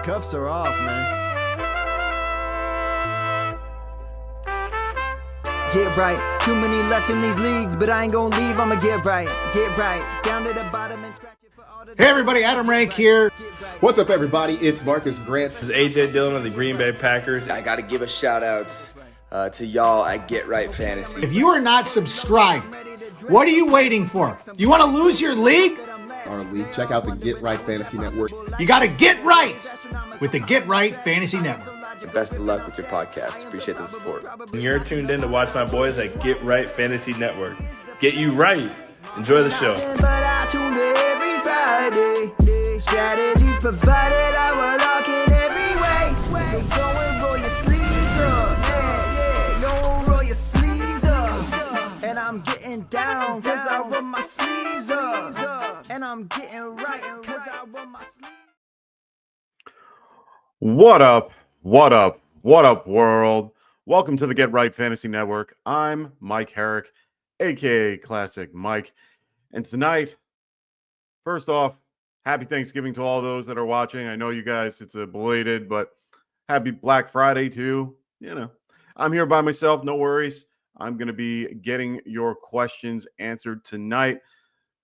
cuffs are off, man. Get right. Too many left in these leagues, but I ain't gonna leave. I'ma get right. Get right. Down to the bottom and scratch it for all the... Hey everybody, Adam Rank here. What's up everybody? It's Marcus Grant. This is AJ Dillon of the Green Bay Packers. I got to give a shout out to y'all at Get Right Fantasy. If you are not subscribed, what are you waiting for? You want to lose your league? Our league. Check out the Get Right Fantasy Network. You got to get right with the Get Right Fantasy Network. And best of luck with your podcast. Appreciate the support. You're tuned in to watch my boys at Get Right Fantasy Network. Get you right. Enjoy the show. But I tune in every Friday. Strategies provided, I will lock in every way. So go and roll your sleeves up. Yeah, go roll your sleeves up. And I'm getting down, cause I roll my sleeves up. And I'm getting right, cause I roll my sleeves up. What up? What up? What up, world? Welcome to the Get Right Fantasy Network. I'm Mike Herrick, aka Classic Mike. And tonight, first off, happy Thanksgiving to all those that are watching. I know you guys, it's a belated, but happy Black Friday too. You know, I'm here by myself, no worries. I'm going to be getting your questions answered tonight.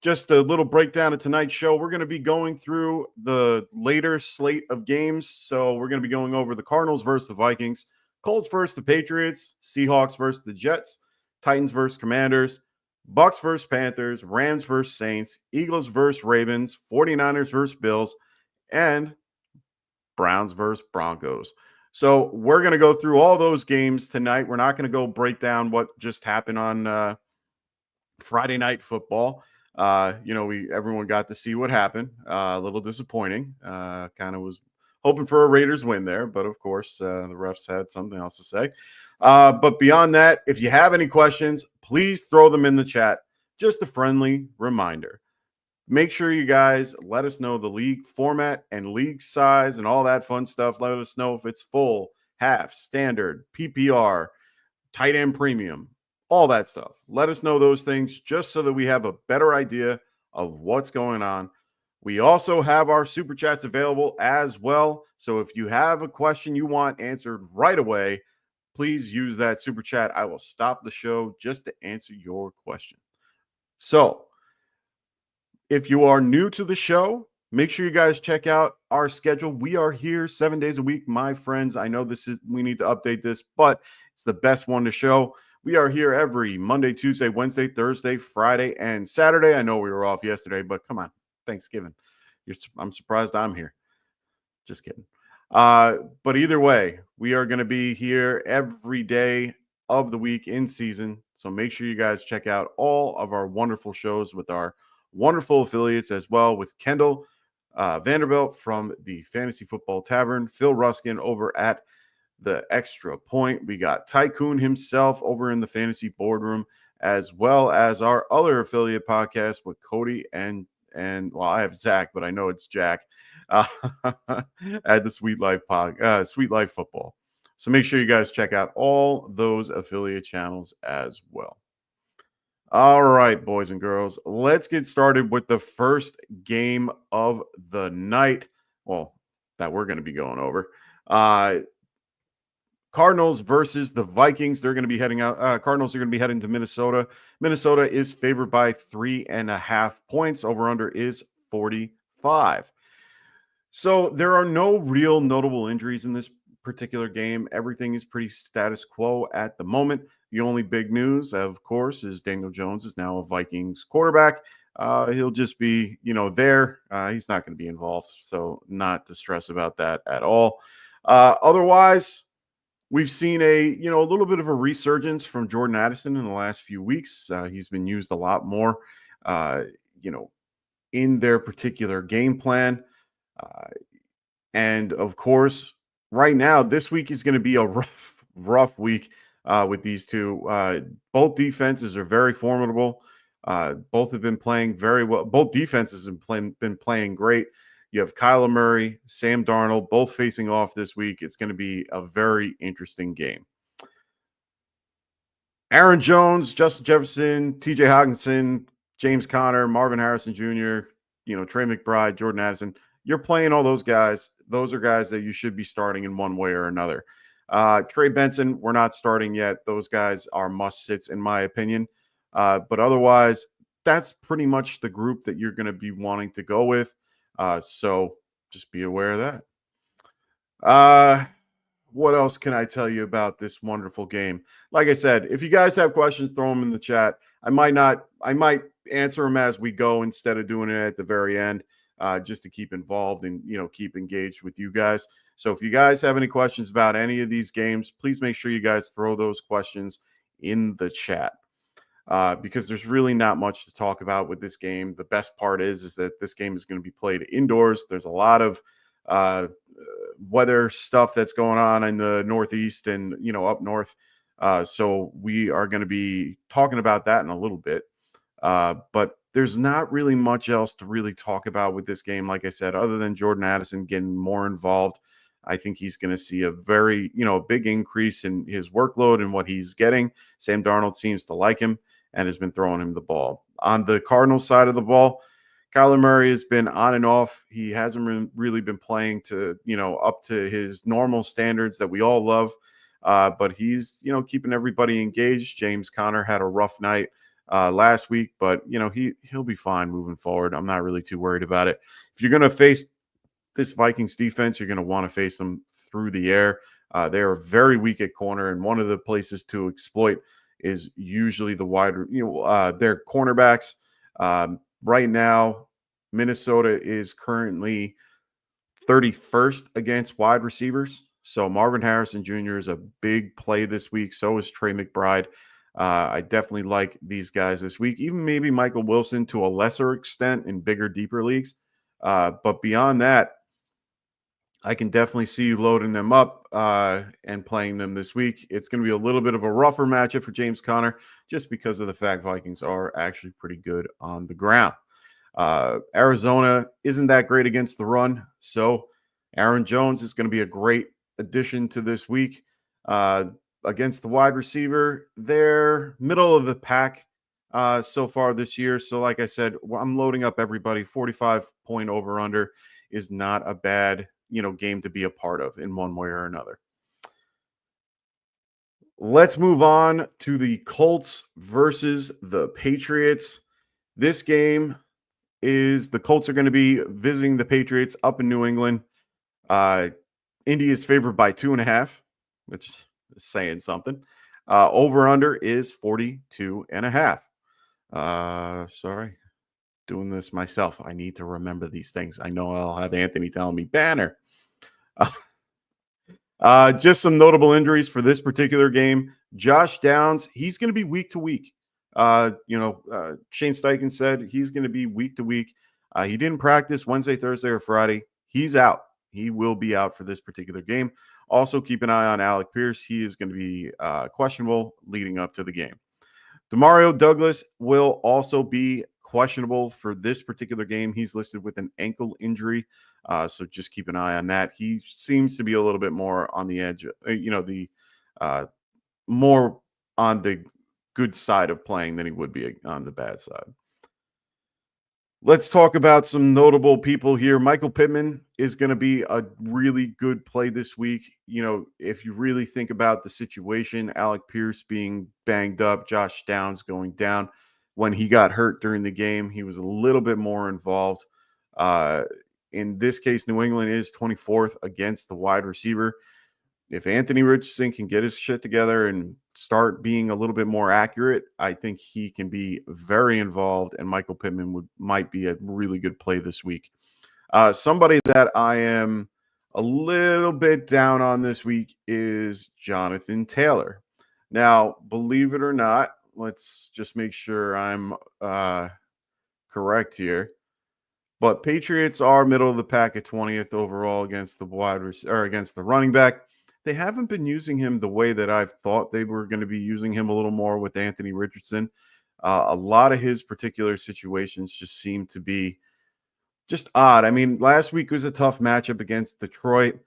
Just a little breakdown of tonight's show. We're going to be going through the later slate of games. So we're going to be going over the Cardinals versus the Vikings, Colts versus the Patriots, Seahawks versus the Jets, Titans versus Commanders, Bucks versus Panthers, Rams versus Saints, Eagles versus Ravens, 49ers versus Bills, and Browns versus Broncos. So we're going to go through all those games tonight. We're not going to go break down what just happened on Friday Night Football. Everyone got to see what happened. A little disappointing. Kind of was hoping for a Raiders win there, but of course, the refs had something else to say. But beyond that, if you have any questions, please throw them in the chat. Just a friendly reminder. Make sure you guys let us know the league format and league size and all that fun stuff. Let us know if it's full, half, standard, PPR, tight end premium, all that stuff. Let us know those things just so that we have a better idea of what's going on. We also have our super chats available as well. So if you have a question you want answered right away, please use that super chat. I will stop the show just to answer your question. So if you are new to the show, make sure you guys check out our schedule. We are here 7 days a week, my friends. I know we need to update this, but it's the best one to show. We are here every Monday, Tuesday, Wednesday, Thursday, Friday, and Saturday. I know we were off yesterday, but come on, Thanksgiving. I'm surprised I'm here. Just kidding. But either way, we are going to be here every day of the week in season. So make sure you guys check out all of our wonderful shows with our wonderful affiliates as well, with Kendall Vanderbilt from the Fantasy Football Tavern, Phil Ruskin over at the Extra Point. We got Tycoon himself over in the Fantasy Boardroom, as well as our other affiliate podcast with Cody and well, I have Zach, but I know it's Jack at the Sweet Life Football. So make sure you guys check out all those affiliate channels as well. All right, boys and girls, let's get started with the first game of the night. Well, that we're going to be going over. Cardinals versus the Vikings. They're going to be heading out. Cardinals are going to be heading to Minnesota. Minnesota is favored by 3.5 points. Over under is 45. So there are no real notable injuries in this particular game. Everything is pretty status quo at the moment. The only big news, of course, is Daniel Jones is now a Vikings quarterback. He'll just be, there. He's not going to be involved, so not to stress about that at all. Otherwise, we've seen a little bit of a resurgence from Jordan Addison in the last few weeks. He's been used a lot more, in their particular game plan. And of course, right now, this week is going to be a rough week with these two. Both defenses are very formidable. Both have been playing very well. Both defenses have been playing great. You have Kyler Murray, Sam Darnold, both facing off this week. It's going to be a very interesting game. Aaron Jones, Justin Jefferson, TJ Hockenson, James Conner, Marvin Harrison Jr., Trey McBride, Jordan Addison. you're playing all those guys. Those are guys that you should be starting in one way or another. Trey Benson, we're not starting yet. Those guys are must-sits in my opinion. But otherwise, that's pretty much the group that you're going to be wanting to go with. So just be aware of that. What else can I tell you about this wonderful game? Like I said, if you guys have questions, throw them in the chat. I might answer them as we go instead of doing it at the very end, just to keep involved and, keep engaged with you guys. So if you guys have any questions about any of these games, please make sure you guys throw those questions in the chat. Because there's really not much to talk about with this game. The best part is that this game is going to be played indoors. There's a lot of weather stuff that's going on in the Northeast and, up north. So we are going to be talking about that in a little bit. But there's not really much else to really talk about with this game, like I said, other than Jordan Addison getting more involved. I think he's going to see a very, big increase in his workload and what he's getting. Sam Darnold seems to like him and has been throwing him the ball. On the Cardinals side of the ball, Kyler Murray has been on and off. He hasn't really been playing to, up to his normal standards that we all love. But he's, keeping everybody engaged. James Conner had a rough night last week, but, he'll be fine moving forward. I'm not really too worried about it. If you're going to face this Vikings defense, you're going to want to face them through the air. They are very weak at corner, and one of the places to exploit is usually the wide, their cornerbacks. Right now, Minnesota is currently 31st against wide receivers. So Marvin Harrison Jr. is a big play this week. So is Trey McBride. I definitely like these guys this week. Even maybe Michael Wilson to a lesser extent in bigger, deeper leagues. But beyond that, I can definitely see you loading them up and playing them this week. It's going to be a little bit of a rougher matchup for James Conner just because of the fact Vikings are actually pretty good on the ground. Arizona isn't that great against the run, so Aaron Jones is going to be a great addition to this week. Against the wide receiver, they're middle of the pack so far this year. So like I said, I'm loading up everybody. 45-point over-under is not a bad game to be a part of in one way or another. Let's move on to the Colts versus the Patriots. This game is the Colts are going to be visiting the Patriots up in New England. Indy is favored by 2.5, which is saying something. Over-under is 42.5. Sorry. Doing this myself. I need to remember these things. I know I'll have Anthony telling me, Banner. Just some notable injuries for this particular game. Josh Downs, he's going to be week to week. Shane Steichen said he's going to be week to week. He didn't practice Wednesday, Thursday, or Friday. He's out. He will be out for this particular game. Also, keep an eye on Alec Pierce. He is going to be questionable leading up to the game. Demario Douglas will also be questionable for this particular game. He's listed with an ankle injury, so just keep an eye on that. He seems to be a little bit more on the edge, more on the good side of playing than he would be on the bad side. Let's talk about some notable people here. Michael Pittman is going to be a really good play this week. If you really think about the situation, Alec Pierce being banged up, Josh Downs going down. When he got hurt during the game, he was a little bit more involved. In this case, New England is 24th against the wide receiver. If Anthony Richardson can get his shit together and start being a little bit more accurate, I think he can be very involved, and Michael Pittman might be a really good play this week. Somebody that I am a little bit down on this week is Jonathan Taylor. Now, believe it or not, let's just make sure I'm correct here. But Patriots are middle of the pack at 20th overall against the against the running back. They haven't been using him the way that I've thought they were going to be using him a little more with Anthony Richardson. A lot of his particular situations just seem to be just odd. I mean, last week was a tough matchup against Detroit.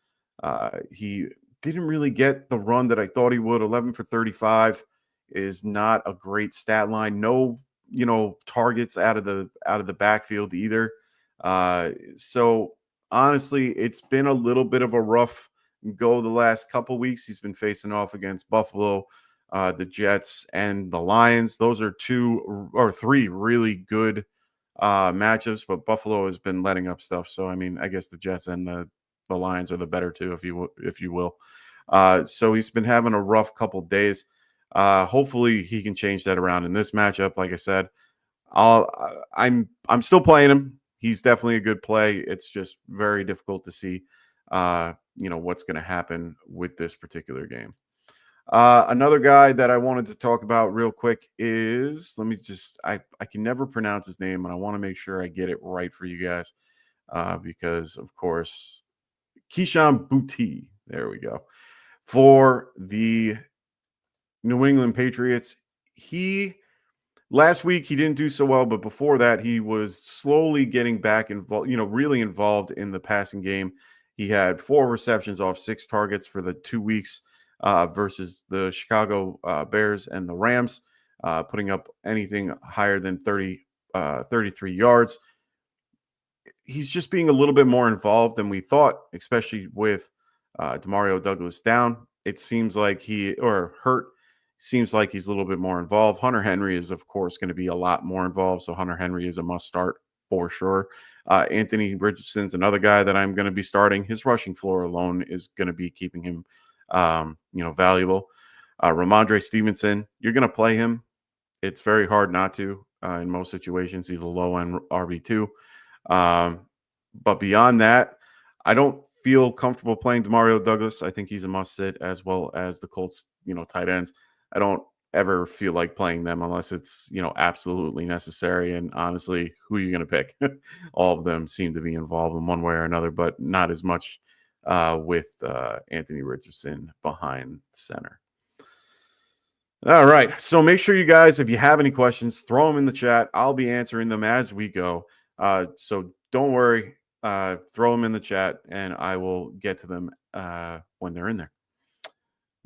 He didn't really get the run that I thought he would. 11 for 35 is not a great stat line. No, targets out of the backfield either. So honestly, it's been a little bit of a rough go the last couple weeks. He's been facing off against Buffalo, the Jets, and the Lions. Those are 2 or 3 really good matchups, but Buffalo has been letting up stuff. So I mean, I guess the Jets and the Lions are the better 2, if you will. So he's been having a rough couple days. Hopefully he can change that around in this matchup. Like I said, I'm still playing him. He's definitely a good play. It's just very difficult to see, what's going to happen with this particular game. Another guy that I wanted to talk about real quick is, I can never pronounce his name, and I want to make sure I get it right for you guys, because of course, Keyshawn Boutte. There we go. For the New England Patriots, last week he didn't do so well, but before that he was slowly getting back involved, really involved in the passing game. He had 4 receptions off 6 targets for the 2 weeks versus the Chicago Bears and the Rams, putting up anything higher than 33 yards. He's just being a little bit more involved than we thought, especially with Demario Douglas down. It seems like seems like he's a little bit more involved. Hunter Henry is, of course, going to be a lot more involved, so Hunter Henry is a must start for sure. Anthony Richardson's another guy that I'm going to be starting. His rushing floor alone is going to be keeping him, valuable. Ramondre Stevenson, you're going to play him. It's very hard not to in most situations. He's a low-end RB2. But beyond that, I don't feel comfortable playing Demario Douglas. I think he's a must-sit, as well as the Colts, tight ends. I don't ever feel like playing them unless it's, absolutely necessary. And honestly, who are you going to pick? All of them seem to be involved in one way or another, but not as much with Anthony Richardson behind center. All right. So make sure you guys, if you have any questions, throw them in the chat. I'll be answering them as we go. So don't worry. Throw them in the chat and I will get to them when they're in there.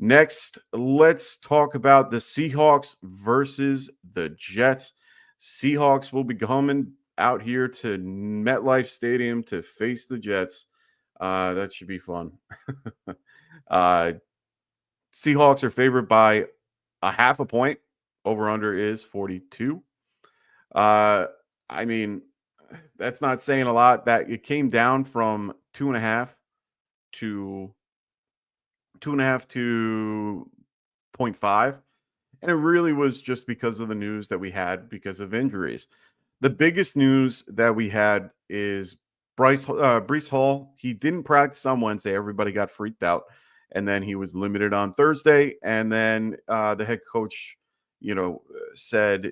Next, let's talk about the Seahawks versus the Jets. Seahawks will be coming out here to MetLife Stadium to face the Jets. That should be fun. Seahawks are favored by 0.5 point. Over-under is 42. I mean, that's not saying a lot. That it came down from 2.5 to 0.5, and it really was just because of the news that we had because of injuries. The biggest news that we had is Breece Hall. He didn't practice on Wednesday. Everybody got freaked out, and then he was limited on Thursday. And then the head coach, said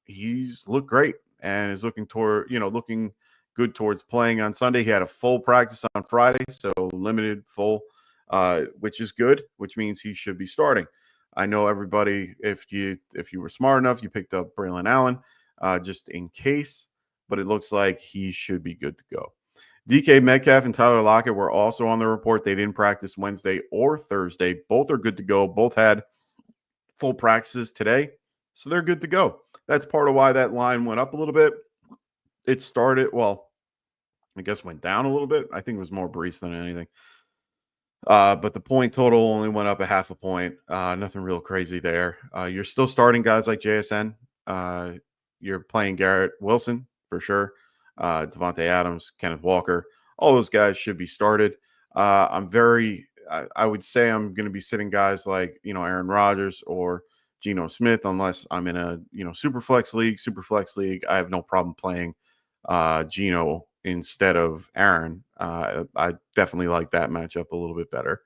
he's looked great and is looking good towards playing on Sunday. He had a full practice on Friday, so limited full. Which is good, which means he should be starting. I know everybody, if you were smart enough, you picked up Braylon Allen just in case, but it looks like he should be good to go. DK Metcalf and Tyler Lockett were also on the report. They didn't practice Wednesday or Thursday. Both are good to go. Both had full practices today, so they're good to go. That's part of why that line went up a little bit. It started, went down a little bit. I think it was more Breece than anything. But the point total only went up 0.5 point. Nothing real crazy there. You're still starting guys like JSN. You're playing Garrett Wilson for sure. Devontae Adams, Kenneth Walker. All those guys should be started. I would say I'm going to be sitting guys like, Aaron Rodgers or Geno Smith, unless I'm in a, Superflex league. I have no problem playing Geno instead of Aaron. I definitely like that matchup a little bit better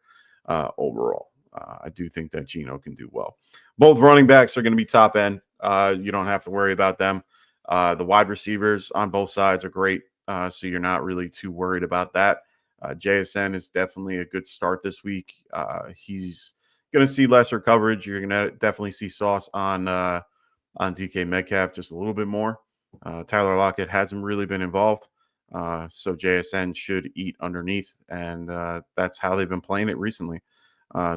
overall. I do think that Geno can do well. Both running backs are going to be top end. You don't have to worry about them. The wide receivers on both sides are great, so you're not really too worried about that. JSN is definitely a good start this week. He's going to see lesser coverage. You're going to definitely see Sauce on DK Metcalf just a little bit more. Tyler Lockett hasn't really been involved. So JSN should eat underneath, and that's how they've been playing it recently.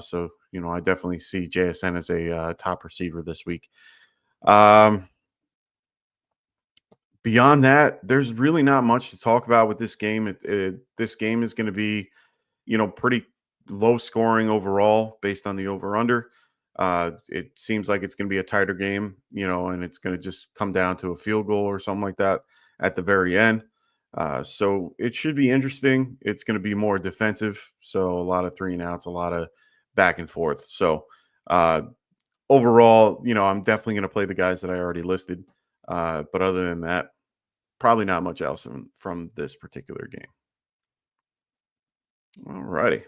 So, I definitely see JSN as a top receiver this week. beyond that, there's really not much to talk about with this game. This game is going to be, pretty low scoring overall based on the over under. It seems like it's going to be a tighter game, and it's going to just come down to a field goal or something like that at the very end. So it should be interesting. It's going to be more defensive. So a lot of 3-and-outs, a lot of back and forth. So overall, I'm definitely going to play the guys that I already listed. But other than that, probably not much else from this particular game. All righty.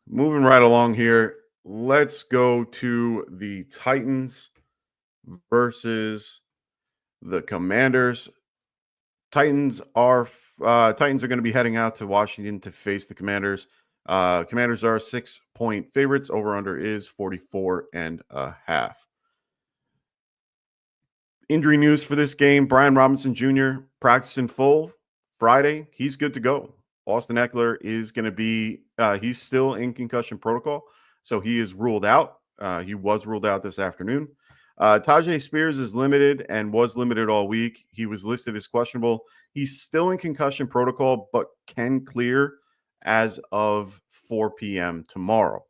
Moving right along here. Let's go to the Titans versus the Commanders. Titans are going to be heading out to Washington to face the Commanders. Commanders are 6-point favorites. Over under is 44.5. Injury news for this game: Brian Robinson Jr. practiced in full Friday. He's good to go. Austin Eckler is going to be he's still in concussion protocol, so he is ruled out. He was ruled out this afternoon. Tajay Spears is limited and was limited all week. He was listed as questionable. He's still in concussion protocol, but can clear as of 4 p.m. tomorrow.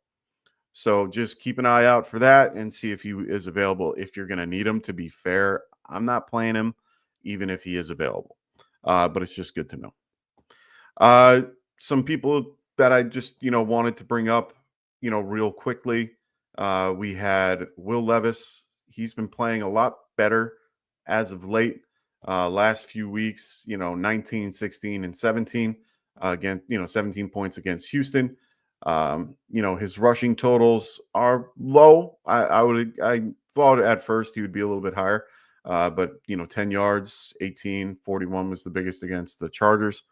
So just keep an eye out for that and see if he is available. If you're going to need him, to be fair, I'm not playing him, even if he is available. But it's just good to know. Some people that I just, wanted to bring up, real quickly. We had Will Levis. He's been playing a lot better as of late. Last few weeks, 19, 16, and 17 against, 17 points against Houston. His rushing totals are low. I thought at first he would be a little bit higher. But 10 yards, 18, 41 was the biggest against the Chargers.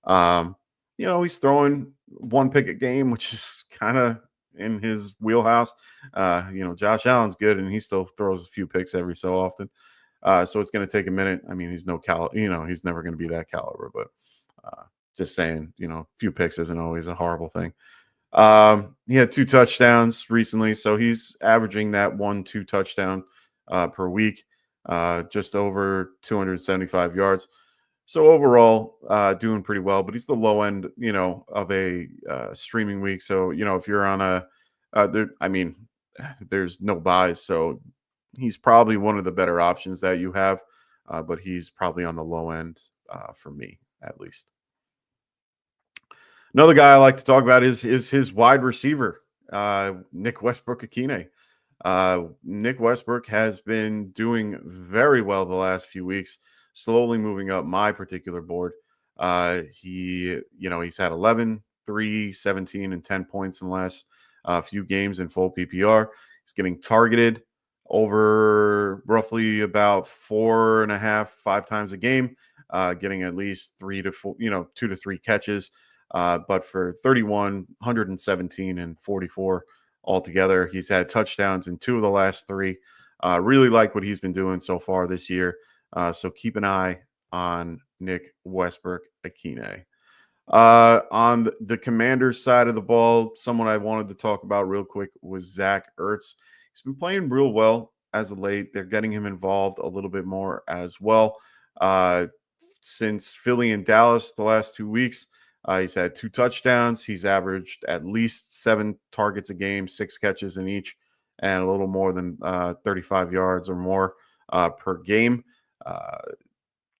He's throwing one pick a game, which is kind of in his wheelhouse. Josh Allen's good, and he still throws a few picks every so often. So it's going to take a minute. I mean, he's he's never going to be that caliber, but just saying, a few picks isn't always a horrible thing. He had 2 touchdowns recently, so he's averaging that 1-2 touchdown per week, just over 275 yards. So overall, doing pretty well, but he's the low end, of a streaming week. So, if you're on there's no buys, so he's probably one of the better options that you have, but he's probably on the low end for me, at least. Another guy I like to talk about is his wide receiver, Nick Westbrook-Ikhine. Nick Westbrook has been doing very well the last few weeks, slowly moving up my particular board. He's had 11, 3, 17, and 10 points in the last few games in full PPR. He's getting targeted over roughly about 4.5, 5 times a game, getting at least 3 to 4, 2 to 3 catches. But for 31, 117, and 44 altogether, he's had touchdowns in 2 of the last 3. Really like what he's been doing so far this year. So keep an eye on Nick Westbrook-Ikhine. On the Commanders side of the ball, someone I wanted to talk about real quick was Zach Ertz. He's been playing real well as of late. They're getting him involved a little bit more as well. Since Philly and Dallas the last 2 weeks, he's had 2 touchdowns. He's averaged at least 7 targets a game, 6 catches in each, and a little more than 35 yards or more per game.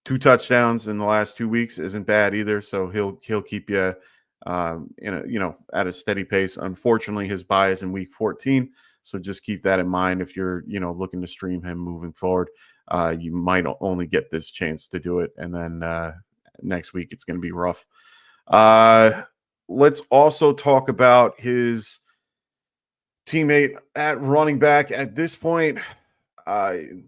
2 touchdowns in the last 2 weeks isn't bad either. So he'll keep you at a steady pace. Unfortunately, his bye is in week 14. So just keep that in mind if you're looking to stream him moving forward. You might only get this chance to do it, and then next week it's going to be rough. Let's also talk about his teammate at running back. At this point,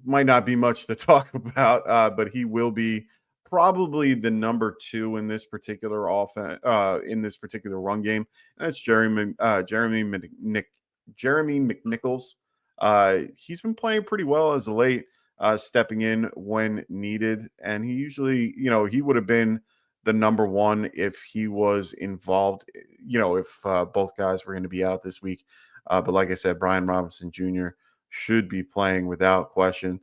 might not be much to talk about, but he will be probably the number 2 in this particular offense, in this particular run game. That's Jeremy McNichols. He's been playing pretty well as of late, stepping in when needed, and he usually, he would have been the number 1 if he was involved, if both guys were going to be out this week. But like I said, Brian Robinson Jr. should be playing without question.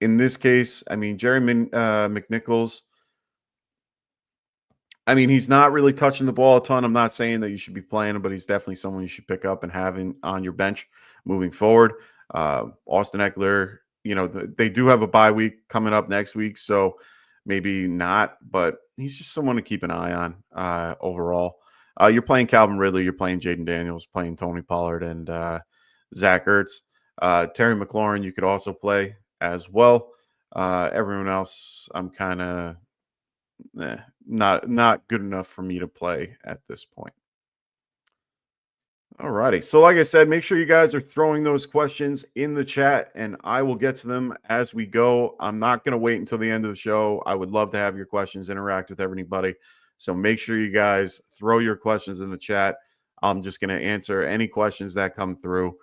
in this case, I mean, Jerry McNichols, I mean, he's not really touching the ball a ton. I'm not saying that you should be playing him, but he's definitely someone you should pick up and have on your bench moving forward. Austin Eckler, they do have a bye week coming up next week, so maybe not, but he's just someone to keep an eye on overall. You're playing Calvin Ridley, you're playing Jaden Daniels, playing Tony Pollard, and Zach Ertz. Terry McLaurin, you could also play as well. Everyone else, I'm kind of not good enough for me to play at this point. All righty. So like I said, make sure you guys are throwing those questions in the chat, and I will get to them as we go. I'm not going to wait until the end of the show. I would love to have your questions, interact with everybody. So make sure you guys throw your questions in the chat. I'm just going to answer any questions that come through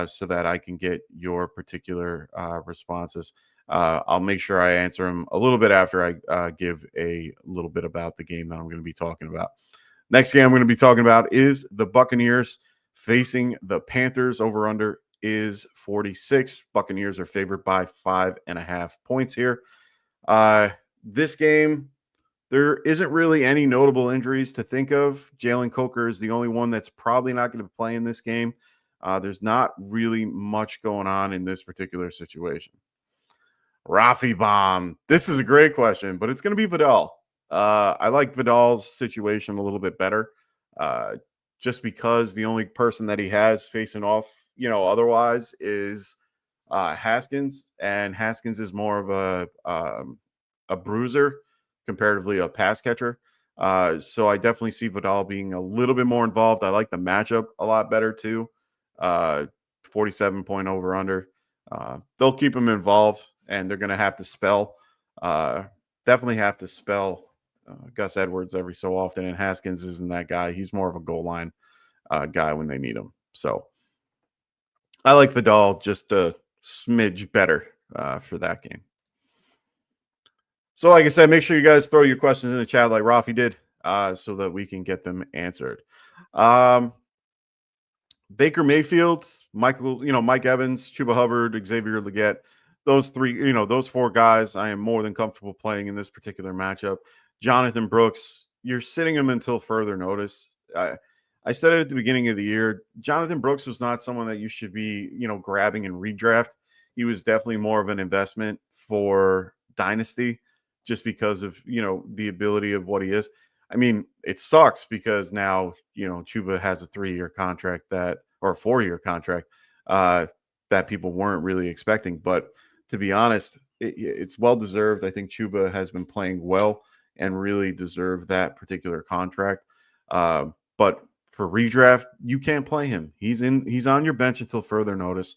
so that I can get your particular responses. I'll make sure I answer them a little bit after I give a little bit about the game that I'm going to be talking about. Next game I'm going to be talking about is the Buccaneers facing the Panthers. Over under is 46. Buccaneers are favored by 5.5 points here. This game, there isn't really any notable injuries to think of. Jalen Coker is the only one that's probably not going to play in this game. There's not really much going on in this particular situation. Rafi Bomb. This is a great question, but it's going to be Vidal. I like Vidal's situation a little bit better, just because the only person that he has facing off, otherwise is Haskins, and Haskins is more of a bruiser, comparatively a pass catcher. So I definitely see Vidal being a little bit more involved. I like the matchup a lot better too. 47 point over under. They'll keep him involved, and they're going to have to spell. Definitely have to spell Gus Edwards every so often, and Haskins isn't that guy. He's more of a goal line guy when they need him. So I like Vidal just a smidge better for that game. So like I said, make sure you guys throw your questions in the chat like Rafi did so that we can get them answered. Baker Mayfield, Mike Evans, Chuba Hubbard, Xavier Legette, those three, those four guys, I am more than comfortable playing in this particular matchup. Jonathan Brooks, you're sitting him until further notice. I said it at the beginning of the year. Jonathan Brooks was not someone that you should be, grabbing in redraft. He was definitely more of an investment for Dynasty just because of, the ability of what he is. I mean, it sucks because now, Chuba has a 3-year contract or a 4-year contract that people weren't really expecting. But to be honest, it's well-deserved. I think Chuba has been playing well and really deserved that particular contract. But for redraft, you can't play him. He's on your bench until further notice.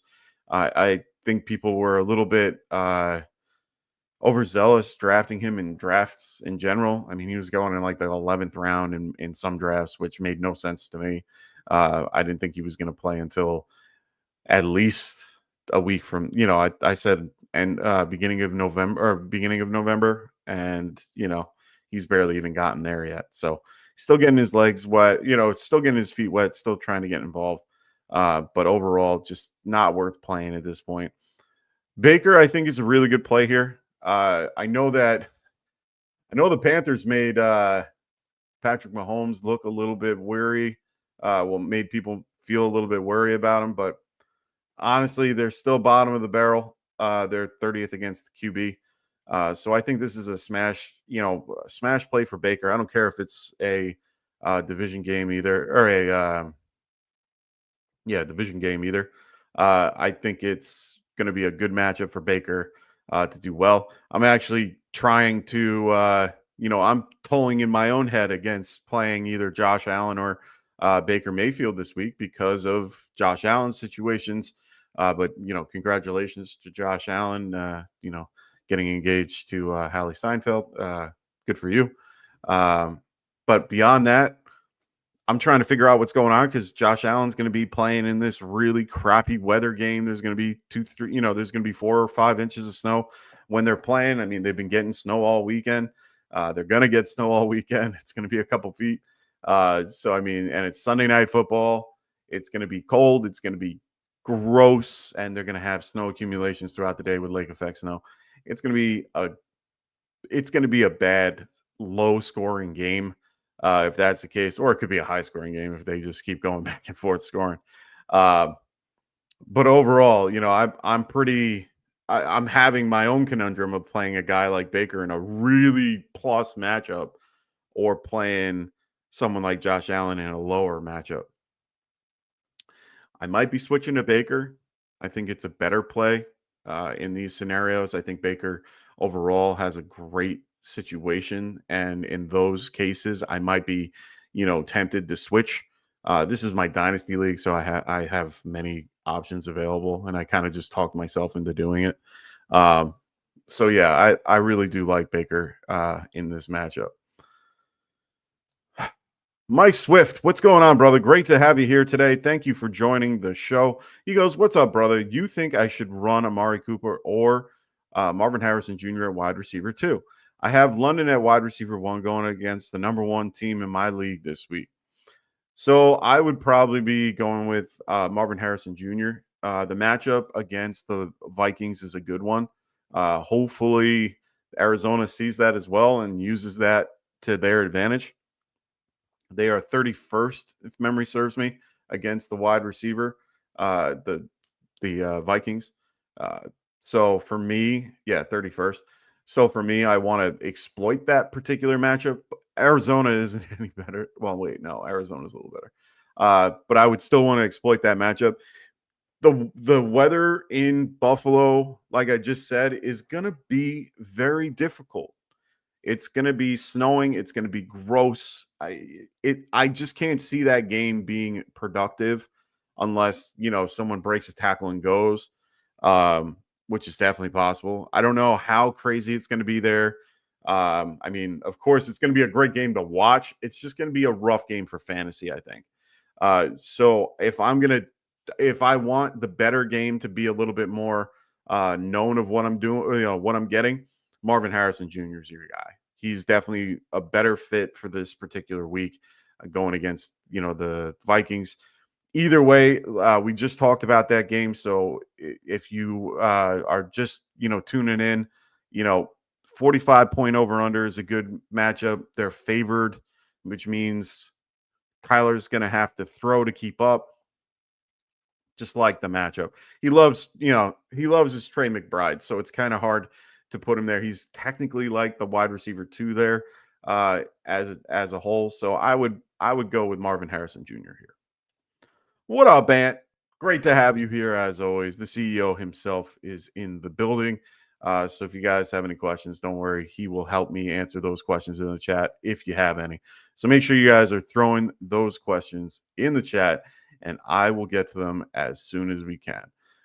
I think people were a little bit overzealous drafting him in drafts in general. I mean, he was going in like the 11th round in some drafts, which made no sense to me. I didn't think he was going to play until at least a week from, I said, and beginning of November. And, he's barely even gotten there yet. So still getting his legs wet, still getting his feet wet, still trying to get involved. But overall, just not worth playing at this point. Baker, I think, is a really good play here. I know the Panthers made Patrick Mahomes look a little bit weary. Made people feel a little bit worried about him, but honestly, they're still bottom of the barrel. They're 30th against the QB. So I think this is a smash play for Baker. I don't care if it's a division game either, or division game either. I think it's going to be a good matchup for Baker to do well. I'm actually trying to, I'm tolling in my own head against playing either Josh Allen or Baker Mayfield this week because of Josh Allen's situations. But congratulations to Josh Allen, getting engaged to Hallie Steinfeld. Good for you. But beyond that, I'm trying to figure out what's going on because Josh Allen's going to be playing in this really crappy weather game. There's going to be 2-3, there's going to be 4 or 5 inches of snow when they're playing. I mean, they've been getting snow all weekend. They're going to get snow all weekend. It's going to be a couple feet. So, I mean, and it's Sunday night football. It's going to be cold. It's going to be gross. And they're going to have snow accumulations throughout the day with lake effect snow. it's going to be a bad, low-scoring game if that's the case, or it could be a high-scoring game if they just keep going back and forth scoring. But overall, I'm having my own conundrum of playing a guy like Baker in a really plus matchup or playing someone like Josh Allen in a lower matchup. I might be switching to Baker. I think it's a better play in these scenarios. I think Baker overall has a great situation, and in those cases, I might be, tempted to switch. This is my dynasty league, so I have many options available, and I kind of just talked myself into doing it. So yeah, I really do like Baker in this matchup. Mike Swift, what's going on, brother? Great to have you here today. Thank you for joining the show. He goes, what's up, brother? You think I should run Amari Cooper or Marvin Harrison Jr. at wide receiver 2? I have London at wide receiver 1 going against the number 1 team in my league this week. So I would probably be going with Marvin Harrison Jr. The matchup against the Vikings is a good one. Hopefully Arizona sees that as well and uses that to their advantage. They are 31st, if memory serves me, against the wide receiver, the Vikings. So for me, 31st. So for me, I want to exploit that particular matchup. Arizona isn't any better. Well, wait, no, Arizona's a little better. But I would still want to exploit that matchup. The weather in Buffalo, like I just said, is going to be very difficult. It's going to be snowing. It's going to be gross. I just can't see that game being productive unless, someone breaks a tackle and goes, which is definitely possible. I don't know how crazy it's going to be there. Of course, it's going to be a great game to watch. It's just going to be a rough game for fantasy, I think. So if I want the better game to be a little bit more known of what I'm doing, what I'm getting, Marvin Harrison Jr. is your guy. He's definitely a better fit for this particular week going against, the Vikings. Either way, we just talked about that game. So if you are just, tuning in, 45-point over-under is a good matchup. They're favored, which means Kyler's going to have to throw to keep up. Just like the matchup. He loves his Trey McBride. So it's kind of hard to put him there. He's technically like the wide receiver 2 there as a whole. So I would go with Marvin Harrison Jr. here. What up, Ant? Great to have you here as always. The CEO himself is in the building. So if you guys have any questions, don't worry. He will help me answer those questions in the chat if you have any. So make sure you guys are throwing those questions in the chat, and I will get to them as soon as we can.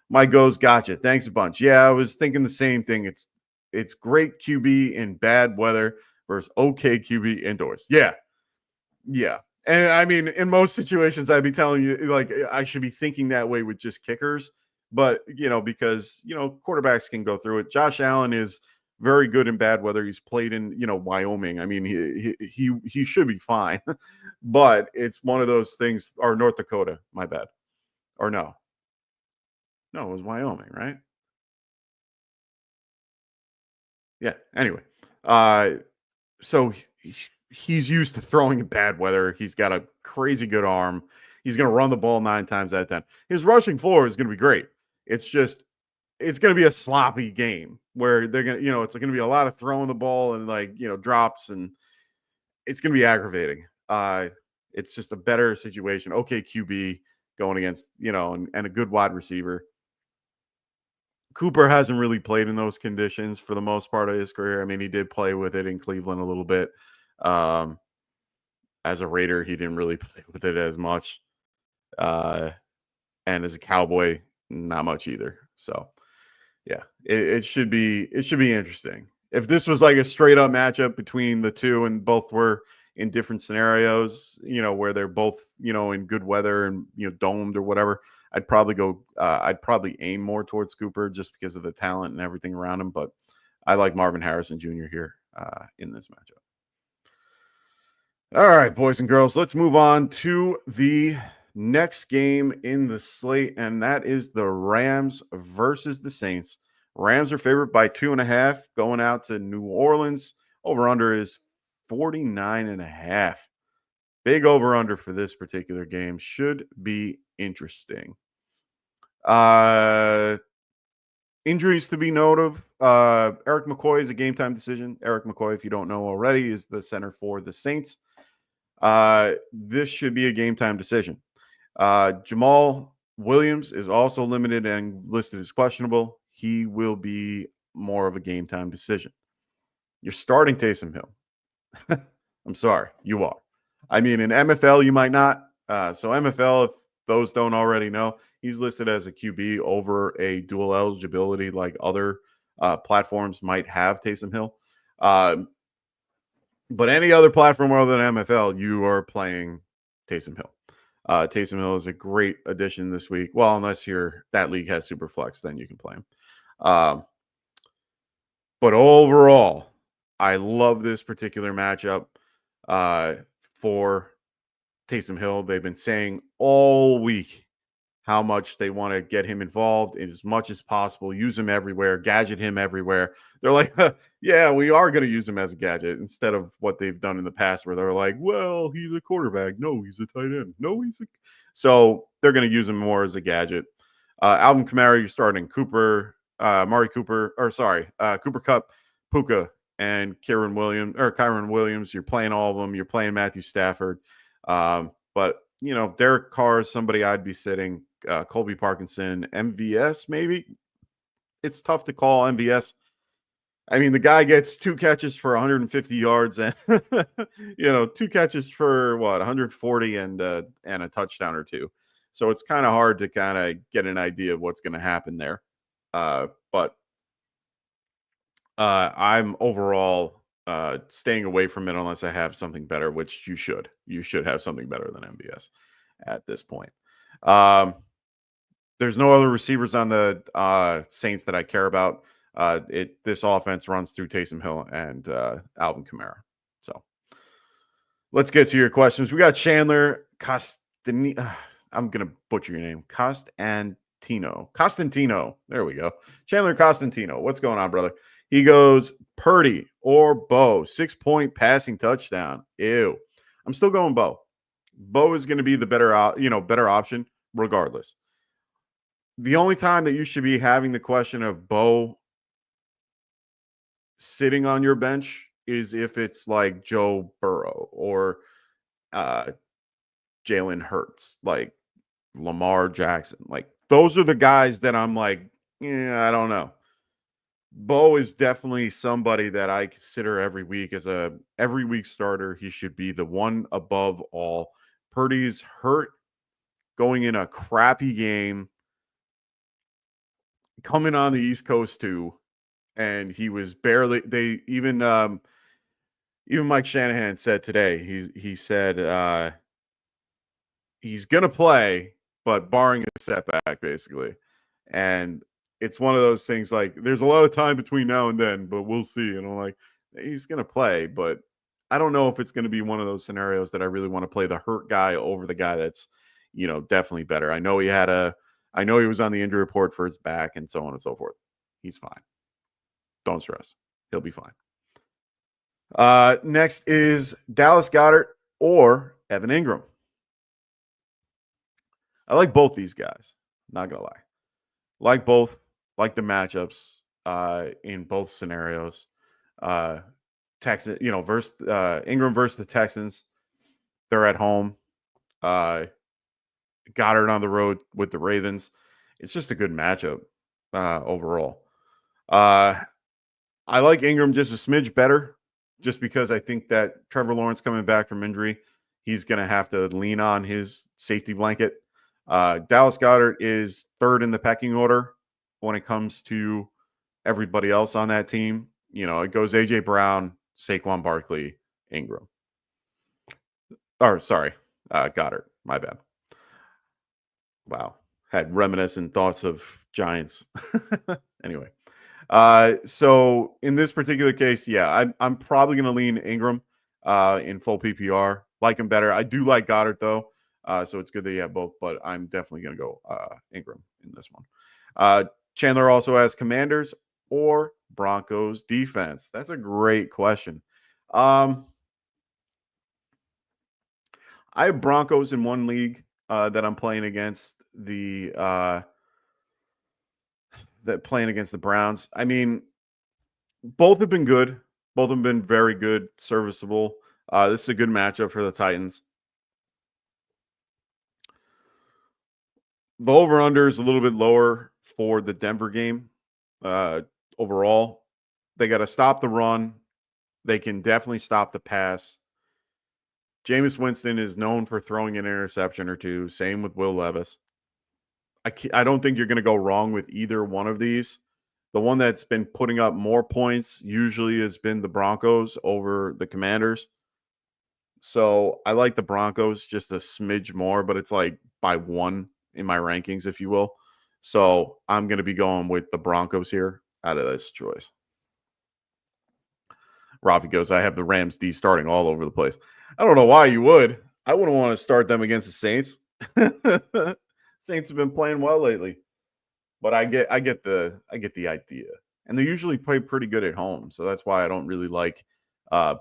Mike goes, gotcha. Thanks a bunch. Yeah, I was thinking the same thing. It's great QB in bad weather versus okay QB indoors. Yeah. And in most situations, I'd be telling you, like, I should be thinking that way with just kickers. But, because, quarterbacks can go through it. Josh Allen is very good in bad weather. He's played in, Wyoming. He should be fine. But it's one of those things, or North Dakota, my bad. Or no, it was Wyoming, right? Yeah. Anyway, so he's used to throwing in bad weather. He's got a crazy good arm. He's going to run the ball 9 times out of 10. His rushing floor is going to be great. It's just, it's going to be a sloppy game where they're going to, it's going to be a lot of throwing the ball and drops, and it's going to be aggravating. It's just a better situation. Okay, QB going against, and a good wide receiver. Cooper hasn't really played in those conditions for the most part of his career. He did play with it in Cleveland a little bit. As a Raider, he didn't really play with it as much. And as a Cowboy, not much either. So, yeah, it should be interesting. If this was like a straight up matchup between the two and both were in different scenarios, where they're both, in good weather and, domed or whatever, I'd probably aim more towards Cooper just because of the talent and everything around him. But I like Marvin Harrison Jr. here in this matchup. All right, boys and girls, let's move on to the next game in the slate, and that is the Rams versus the Saints. Rams are favored by 2.5 going out to New Orleans. Over-under is 49.5. Big over-under for this particular game. Should be interesting. Injuries to be noted of. Eric McCoy is a game-time decision. Eric McCoy, if you don't know already, is the center for the Saints. This should be a game-time decision. Jamal Williams is also limited and listed as questionable. He will be more of a game-time decision. You're starting Taysom Hill. I'm sorry, you are. I mean, in MFL, you might not. So MFL, if those don't already know, he's listed as a QB over a dual eligibility like other platforms might have Taysom Hill. But any other platform other than MFL, you are playing Taysom Hill. Taysom Hill is a great addition this week. Well, unless that league has super flex, then you can play him. But overall, I love this particular matchup for Taysom Hill. They've been saying all week how much they want to get him involved as much as possible, use him everywhere, gadget him everywhere. They're like, yeah, we are going to use him as a gadget instead of what they've done in the past where they're like, well, he's a quarterback. No, he's a tight end. No, So they're going to use him more as a gadget. Alvin Kamara, you're starting Cooper Kupp, Puka, and Kyron Williams. You're playing all of them. You're playing Matthew Stafford. But, Derek Carr is somebody I'd be sitting. Colby Parkinson, MVS, maybe. It's tough to call MVS. I mean, the guy gets 2 catches for 150 yards and, 2 catches for 140 and a touchdown or 2. So it's kind of hard to kind of get an idea of what's going to happen there. But I'm overall staying away from it unless I have something better, which you should. You should have something better than MVS at this point. There's no other receivers on the Saints that I care about. This offense runs through Taysom Hill and Alvin Kamara. So let's get to your questions. We got Chandler I'm going to butcher your name. Costantino. There we go. Chandler Costantino. What's going on, brother? He goes, Purdy or Bo, 6-point passing touchdown. Ew. I'm still going Bo. Bo is going to be the better option regardless. The only time that you should be having the question of Bo sitting on your bench is if it's like Joe Burrow or Jalen Hurts, like Lamar Jackson. Like those are the guys that I'm like, I don't know. Bo is definitely somebody that I consider every week as a every week starter. He should be the one above all. Purdy's hurt, going in a crappy game, coming on the East Coast too, and he was barely. Even Mike Shanahan said today. He said he's gonna play, but barring a setback, basically, and. It's one of those things like there's a lot of time between now and then, but we'll see. And I'm like, he's going to play, but I don't know if it's going to be one of those scenarios that I really want to play the hurt guy over the guy that's, definitely better. I know he was on the injury report for his back and so on and so forth. He's fine. Don't stress. He'll be fine. Next is Dallas Goedert or Evan Ingram. I like both these guys. Not going to lie. Like both. Like the matchups in both scenarios. Texans, versus Ingram versus the Texans. They're at home. Goddard on the road with the Ravens. It's just a good matchup overall. I like Ingram just a smidge better, just because I think that Trevor Lawrence coming back from injury, he's going to have to lean on his safety blanket. Dallas Goedert is third in the pecking order when it comes to everybody else on that team. It goes A.J. Brown, Saquon Barkley, Ingram. Goddard. My bad. Wow. Had reminiscent thoughts of Giants. Anyway. So in this particular case, yeah, I'm probably going to lean Ingram in full PPR. Like him better. I do like Goddard, though. So it's good that you have both, but I'm definitely going to go Ingram in this one. Chandler also has Commanders or Broncos defense? That's a great question. I have Broncos in one league that I'm playing against the Browns. I mean, both have been good. Both have been very good, serviceable. This is a good matchup for the Titans. The over-under is a little bit lower for the Denver game. Overall, they got to stop the run. They can definitely stop the pass. Jameis Winston is known for throwing an interception or two. Same with Will Levis. I don't think you're going to go wrong with either one of these. The one that's been putting up more points usually has been the Broncos over the Commanders. So I like the Broncos just a smidge more, but it's like by one in my rankings, if you will. So I'm going to be going with the Broncos here out of this choice. Rafi goes, I have the Rams D starting all over the place. I don't know why you would. I wouldn't want to start them against the Saints. Saints have been playing well lately. But I get the idea. And they usually play pretty good at home. So that's why I don't really like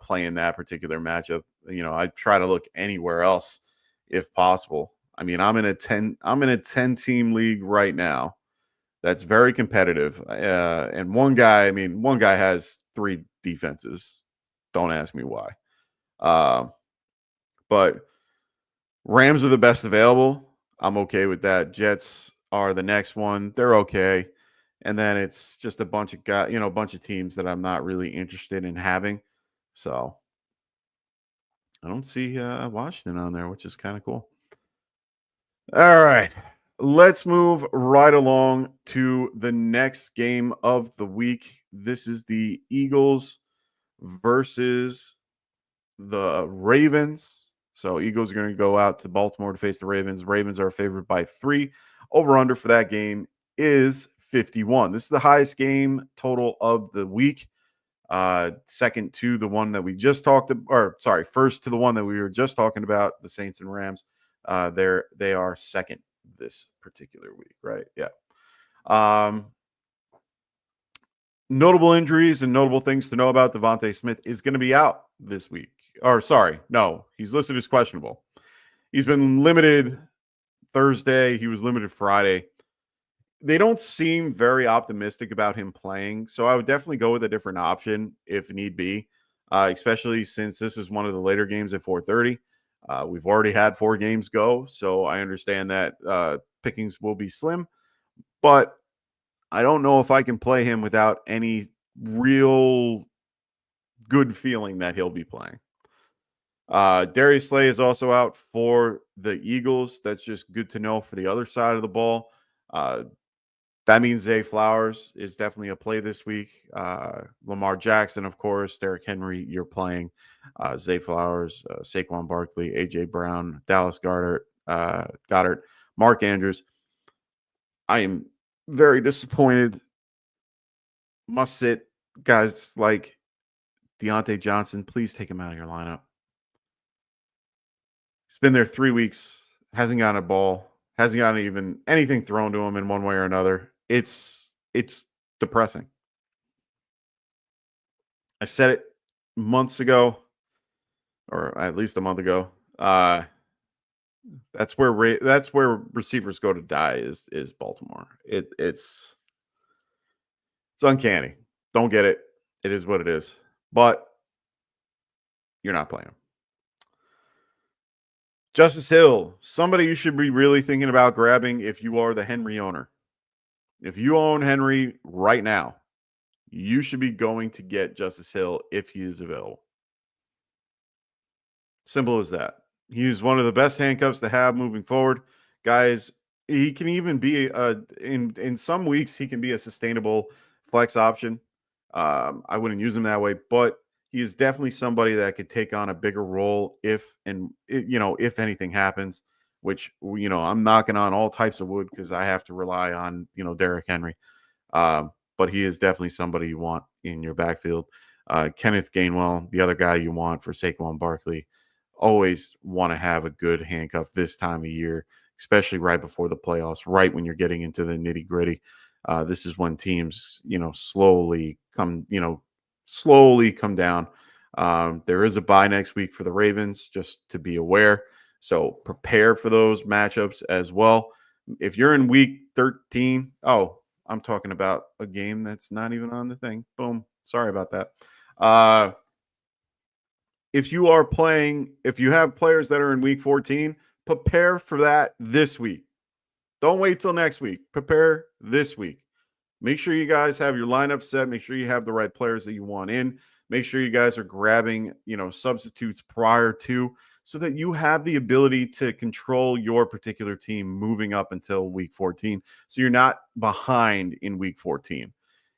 playing that particular matchup. You know, I try to look anywhere else if possible. I mean, I'm in a 10 team league right now. That's very competitive. And one guy has 3 defenses. Don't ask me why. But Rams are the best available. I'm okay with that. Jets are the next one. They're okay. And then it's just a bunch of guys, a bunch of teams that I'm not really interested in having. So I don't see Washington on there, which is kind of cool. All right. Let's move right along to the next game of the week. This is the Eagles versus the Ravens. So Eagles are going to go out to Baltimore to face the Ravens. Ravens are favored by 3. Over-under for that game is 51. This is the highest game total of the week. Second to the one that we just talked about, or sorry, first to the one that we were just talking about, the Saints and Rams. They are second this particular week, right? Yeah. Notable injuries and notable things to know about. Devontae Smith is going to be out this week. Or sorry, no, he's listed as questionable. He's been limited Thursday. He was limited Friday. They don't seem very optimistic about him playing, so I would definitely go with a different option if need be, especially since this is one of the later games at 4:30. We've already had 4 games go, so I understand that pickings will be slim, but I don't know if I can play him without any real good feeling that he'll be playing. Darius Slay is also out for the Eagles. That's just good to know for the other side of the ball. That means Zay Flowers is definitely a play this week. Lamar Jackson, of course. Derrick Henry, you're playing. Zay Flowers, Saquon Barkley, A.J. Brown, Dallas Goedert, Mark Andrews. I am very disappointed. Must sit. Guys like Deontay Johnson, please take him out of your lineup. He's been there 3 weeks, hasn't gotten a ball, hasn't gotten even anything thrown to him in one way or another. It's depressing. I said it months ago, or at least a month ago. That's where receivers go to die is Baltimore. It's uncanny. Don't get it. It is what it is. But you're not playing him. Justice Hill, somebody you should be really thinking about grabbing if you are the Henry owner. If you own Henry right now, you should be going to get Justice Hill if he is available. Simple as that. He is one of the best handcuffs to have moving forward. Guys, he can even be in some weeks he can be a sustainable flex option. I wouldn't use him that way, but he is definitely somebody that could take on a bigger role if anything happens, which, I'm knocking on all types of wood because I have to rely on, Derrick Henry. But he is definitely somebody you want in your backfield. Kenneth Gainwell, the other guy you want for Saquon Barkley. Always want to have a good handcuff this time of year, especially right before the playoffs, right when you're getting into the nitty gritty. This is when teams, slowly come down. There is a bye next week for the Ravens, just to be aware. So prepare for those matchups as well. If you're in week 13, I'm talking about a game that's not even on the thing. Boom. Sorry about that. If you have players that are in week 14, prepare for that this week. Don't wait till next week. Prepare this week. Make sure you guys have your lineup set. Make sure you have the right players that you want in. Make sure you guys are grabbing, substitutes prior to, so that you have the ability to control your particular team moving up until week 14. So you're not behind in week 14.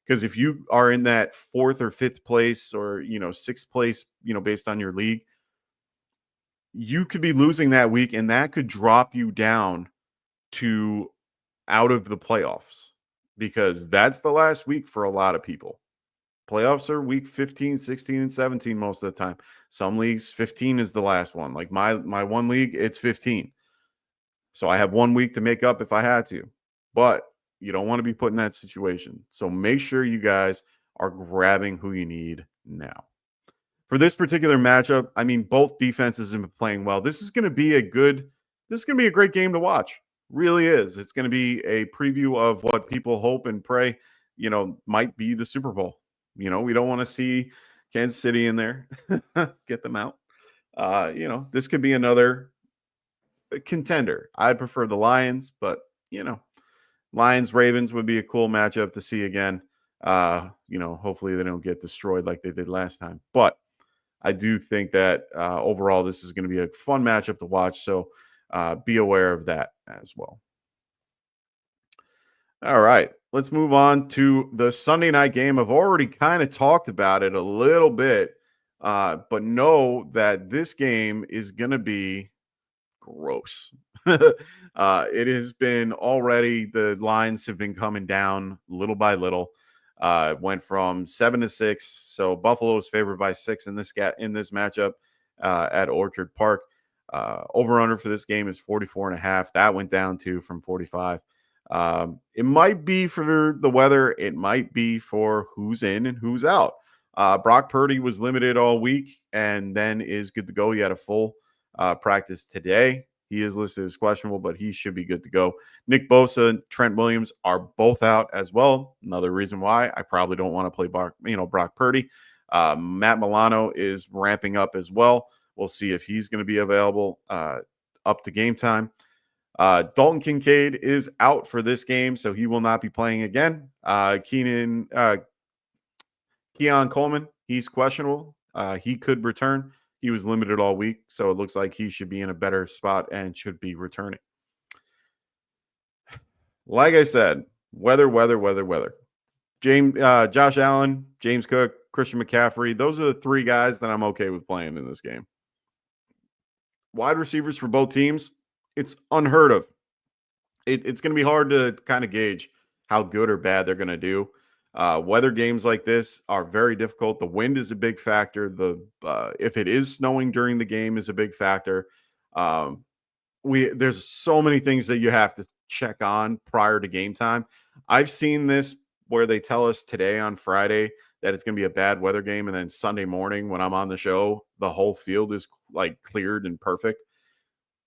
Because if you are in that 4th or 5th place or, 6th place, based on your league, you could be losing that week, and that could drop you down to out of the playoffs, because that's the last week for a lot of people. Playoffs are week 15, 16, and 17 most of the time. Some leagues, 15 is the last one. Like my one league, it's 15. So I have 1 week to make up if I had to. But you don't want to be put in that situation. So make sure you guys are grabbing who you need now. For this particular matchup, both defenses have been playing well. This is going to be a great game to watch. Really is. It's going to be a preview of what people hope and pray, might be the Super Bowl. We don't want to see Kansas City in there. Get them out. This could be another contender. I'd prefer the Lions, but, Lions-Ravens would be a cool matchup to see again. Hopefully they don't get destroyed like they did last time. But I do think that overall this is going to be a fun matchup to watch. So be aware of that as well. All right, let's move on to the Sunday night game. I've already kind of talked about it a little bit, but know that this game is going to be gross. It has been already, the lines have been coming down little by little. Went from 7-6. So Buffalo is favored by 6 in this matchup at Orchard Park. Over under for this game is 44.5. That went down from 45. It might be for the weather. It might be for who's in and who's out. Brock Purdy was limited all week and then is good to go. He had a full practice today. He is listed as questionable, but he should be good to go. Nick Bosa and Trent Williams are both out as well. Another reason why I probably don't want to play Brock Purdy. Matt Milano is ramping up as well. We'll see if he's going to be available up to game time. Dalton Kincaid is out for this game, so he will not be playing again. Keon Coleman, he's questionable. He could return. He was limited all week, so it looks like he should be in a better spot and should be returning. Like I said, weather. Josh Allen, James Cook, Christian McCaffrey, those are the 3 guys that I'm okay with playing in this game. Wide receivers for both teams, it's unheard of. It's going to be hard to kind of gauge how good or bad they're going to do. Weather games like this are very difficult. The wind is a big factor. If it is snowing during the game is a big factor. There's so many things that you have to check on prior to game time. I've seen this where they tell us today on Friday that it's going to be a bad weather game, and then Sunday morning when I'm on the show, the whole field is like cleared and perfect.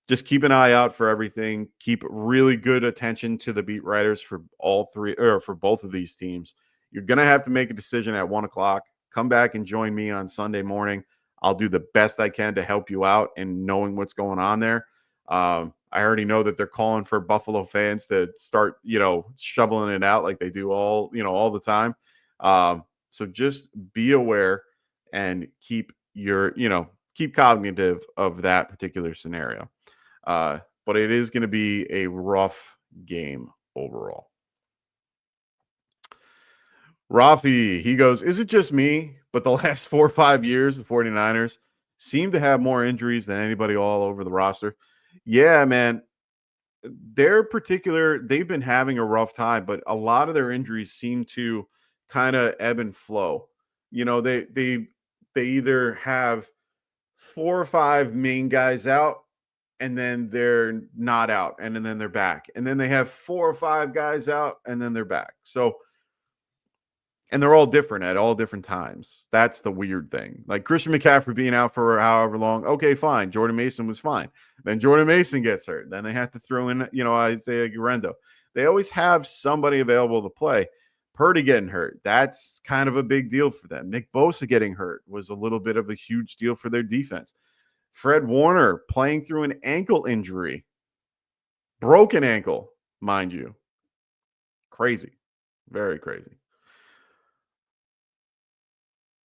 Just keep an eye out for everything. Keep really good attention to the beat writers for for both of these teams. You're going to have to make a decision at 1:00. Come back and join me on Sunday morning. I'll do the best I can to help you out in knowing what's going on there. I already know that they're calling for Buffalo fans to start, shoveling it out like they do all the time. So just be aware and keep cognitive of that particular scenario. But it is going to be a rough game overall. Rafi, he goes, is it just me? But the last 4 or 5 years, the 49ers seem to have more injuries than anybody all over the roster. Yeah, man. They've been having a rough time, but a lot of their injuries seem to kind of ebb and flow. They either have 4 or 5 main guys out, and then they're not out, and then they're back. And then they have 4 or 5 guys out, and then they're back. So, and they're all different at all different times. That's the weird thing. Like Christian McCaffrey being out for however long. Okay, fine. Jordan Mason was fine. Then Jordan Mason gets hurt. Then they have to throw in, Isaiah Guerrero. They always have somebody available to play. Purdy getting hurt. That's kind of a big deal for them. Nick Bosa getting hurt was a little bit of a huge deal for their defense. Fred Warner playing through an ankle injury. Broken ankle, mind you. Crazy. Very crazy.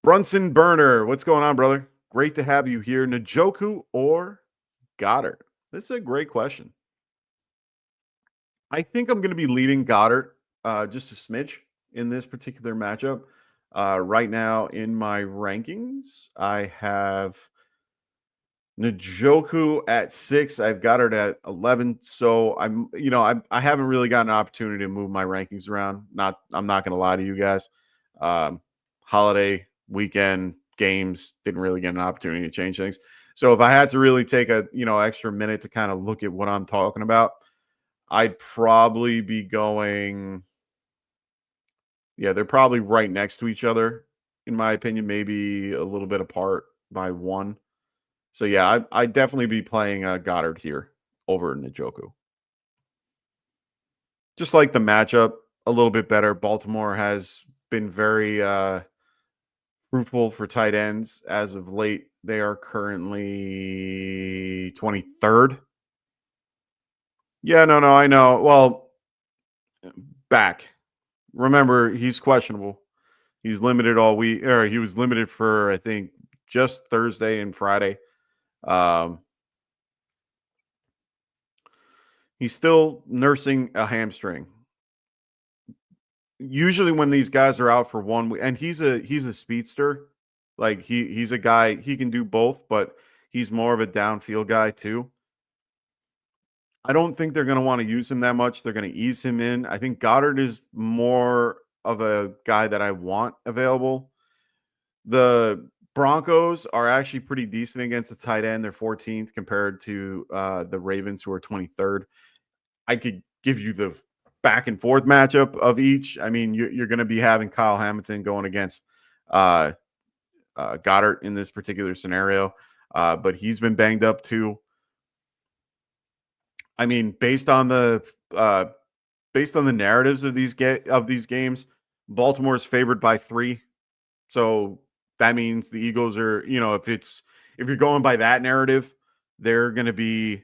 Brunson Burner, what's going on, brother? Great to have you here. Njoku or Goddard? This is a great question. I think I'm going to be leading Goddard just a smidge in this particular matchup. Right now in my rankings, I have Njoku at 6. I've Goddard at 11. So I haven't really gotten an opportunity to move my rankings around. I'm not going to lie to you guys. Holiday weekend games didn't really get an opportunity to change things. So if I had to really take a extra minute to kind of look at what I'm talking about, I'd probably be going. Yeah, they're probably right next to each other, in my opinion, maybe a little bit apart by 1. So yeah, I'd definitely be playing Goddard here over Njoku. Just like the matchup a little bit better. Baltimore has been very fruitful for tight ends as of late. They are currently 23rd. Yeah, no, I know. Well, back. Remember, he's questionable. He's limited all week, or he was limited for, I think, just Thursday and Friday. He's still nursing a hamstring. Usually when these guys are out for 1 week, and he's a speedster. Like he's a guy, he can do both, but he's more of a downfield guy too. I don't think they're going to want to use him that much. They're going to ease him in. I think Goddard is more of a guy that I want available. The Broncos are actually pretty decent against the tight end. They're 14th compared to the Ravens, who are 23rd. I could give you the back and forth matchup of each. I mean, you're going to be having Kyle Hamilton going against Goddard in this particular scenario, but he's been banged up too. I mean, based on the narratives of these games, Baltimore's favored by 3. So that means the Eagles are, if you're going by that narrative, they're going to be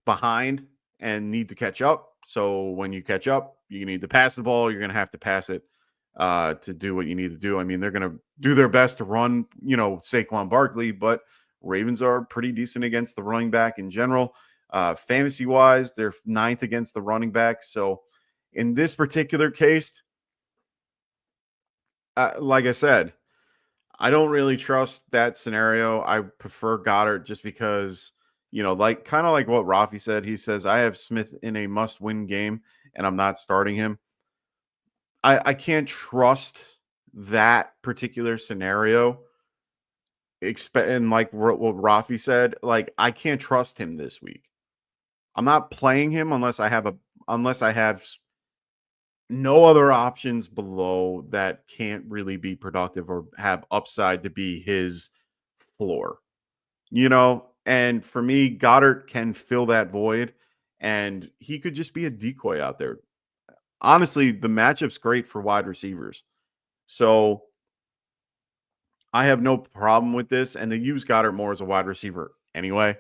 behind and need to catch up. So when you catch up, you need to pass the ball. You're going to have to pass it to do what you need to do. I mean, they're going to do their best to run, Saquon Barkley, but Ravens are pretty decent against the running back in general. Fantasy wise, they're 9th against the running back. So in this particular case, like I said, I don't really trust that scenario. I prefer Goddard just because, kind of like what Rafi said. He says, I have Smith in a must-win game, and I'm not starting him. I can't trust that particular scenario. And like what Rafi said, like I can't trust him this week. I'm not playing him unless I have no other options below that can't really be productive or have upside to be his floor. And for me, Goddard can fill that void, and he could just be a decoy out there. Honestly, the matchup's great for wide receivers. So I have no problem with this, and they use Goddard more as a wide receiver anyway.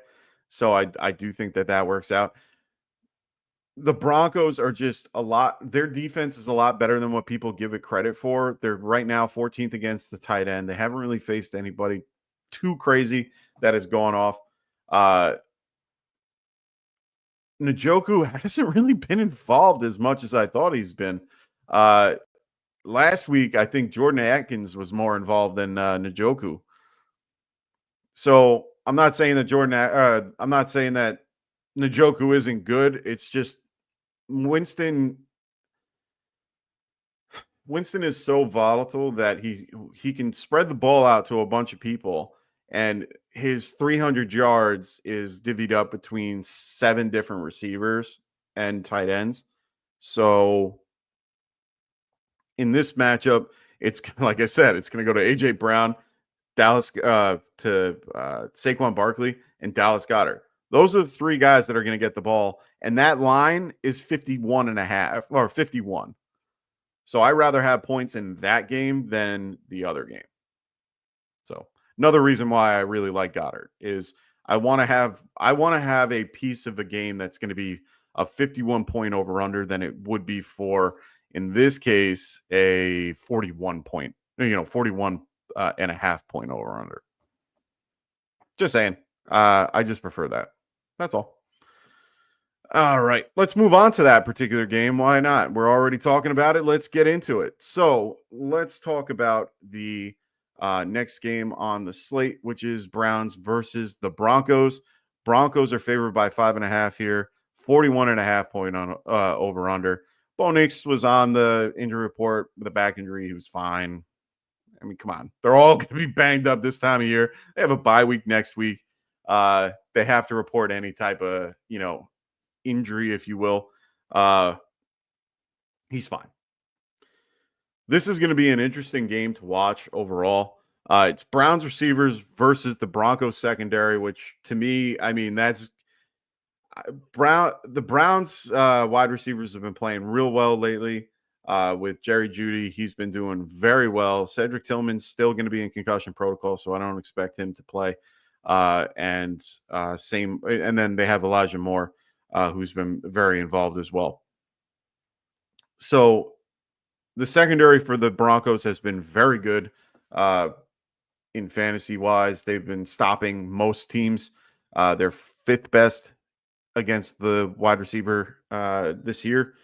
So I do think that works out. The Broncos are just their defense is a lot better than what people give it credit for. They're right now 14th against the tight end. They haven't really faced anybody too crazy that has gone off. Njoku hasn't really been involved as much as I thought he's been. Last week, I think Jordan Atkins was more involved than Njoku. So I'm not saying that I'm not saying that Njoku isn't good. It's just Winston is so volatile that he can spread the ball out to a bunch of people, and his 300 yards is divvied up between 7 different receivers and tight ends. So in this matchup, it's like I said, it's going to go to AJ Brown, Dallas to Saquon Barkley, and Dallas Goedert. Those are the 3 guys that are going to get the ball, and that line is 51.5 or 51. So I rather have points in that game than the other game. So another reason why I really like Goddard is I want to have a piece of a game that's going to be a 51 point over under than it would be for, in this case, a 41 point, 41 and a half point over under. Just saying. I just prefer that. That's all. All right, let's move on to that particular game. Why not? We're already talking about it. Let's get into it. So let's talk about the next game on the slate, which is Browns versus the Broncos. Broncos are favored by 5.5 here, 41.5 point on over under. Bo Nix was on the injury report with a back injury. He was fine. I mean, come on. They're all going to be banged up this time of year. They have a bye week next week. They have to report any type of, injury, if you will. He's fine. This is going to be an interesting game to watch overall. It's Browns receivers versus the Broncos secondary, which to me, I mean, that's the Browns wide receivers have been playing real well lately. With Jerry Jeudy, he's been doing very well. Cedric Tillman's still going to be in concussion protocol, so I don't expect him to play. And then they have Elijah Moore, who's been very involved as well. So the secondary for the Broncos has been very good in fantasy wise. They've been stopping most teams. They're 5th best against the wide receiver this year.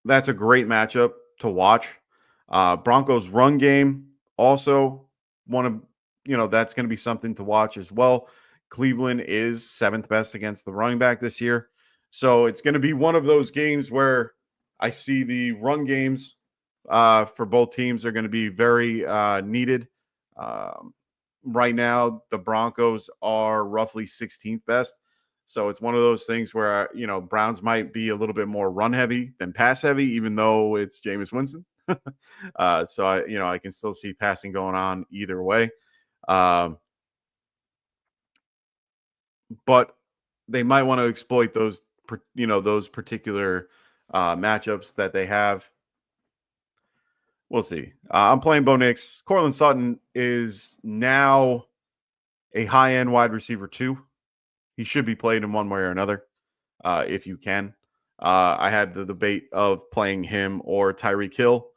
That's a great matchup to watch. Broncos run game also that's going to be something to watch as well. Cleveland is 7th best against the running back this year. So it's going to be one of those games where I see the run games for both teams are going to be very needed. Right now, the Broncos are roughly 16th best. So it's one of those things where, Browns might be a little bit more run heavy than pass heavy, even though it's Jameis Winston. So I can still see passing going on either way. But they might want to exploit those particular matchups that they have. We'll see. I'm playing Bo Nix. Courtland Sutton is now a high-end wide receiver too. He should be played in one way or another if you can. I had the debate of playing him or Tyreek Hill.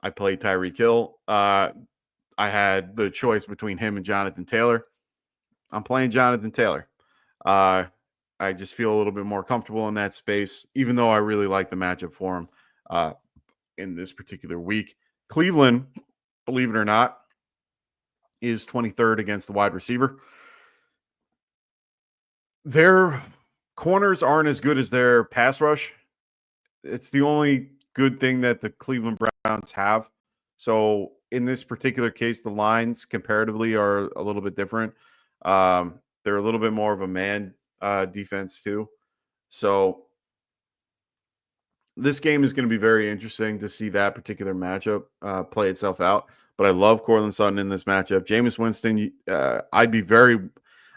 I played Tyreek Hill. I had the choice between him and Jonathan Taylor. I'm playing Jonathan Taylor. I just feel a little bit more comfortable in that space, even though I really like the matchup for him in this particular week. Cleveland, believe it or not, is 23rd against the wide receiver. Their corners aren't as good as their pass rush. It's the only good thing that the Cleveland Browns have. So in this particular case, the lines comparatively are a little bit different. They're a little bit more of a man defense too. So this game is going to be very interesting to see that particular matchup play itself out. But I love Courtland Sutton in this matchup. Jameis Winston,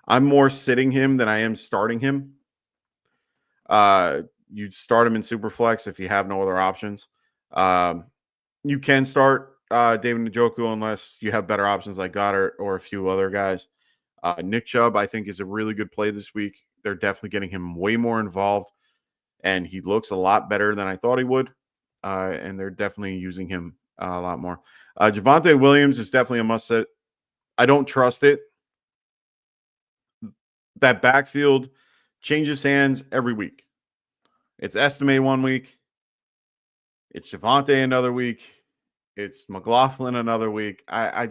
I'm more sitting him than I am starting him. You'd start him in Superflex if you have no other options. You can start David Njoku unless you have better options like Goddard or a few other guys. Nick Chubb, I think, is a really good play this week. They're definitely getting him way more involved, and he looks a lot better than I thought he would. And they're definitely using him a lot more. Javonte Williams is definitely a must-sit. I don't trust it. That backfield changes hands every week. It's Estime one week. It's Javonte another week. It's McLaughlin another week. I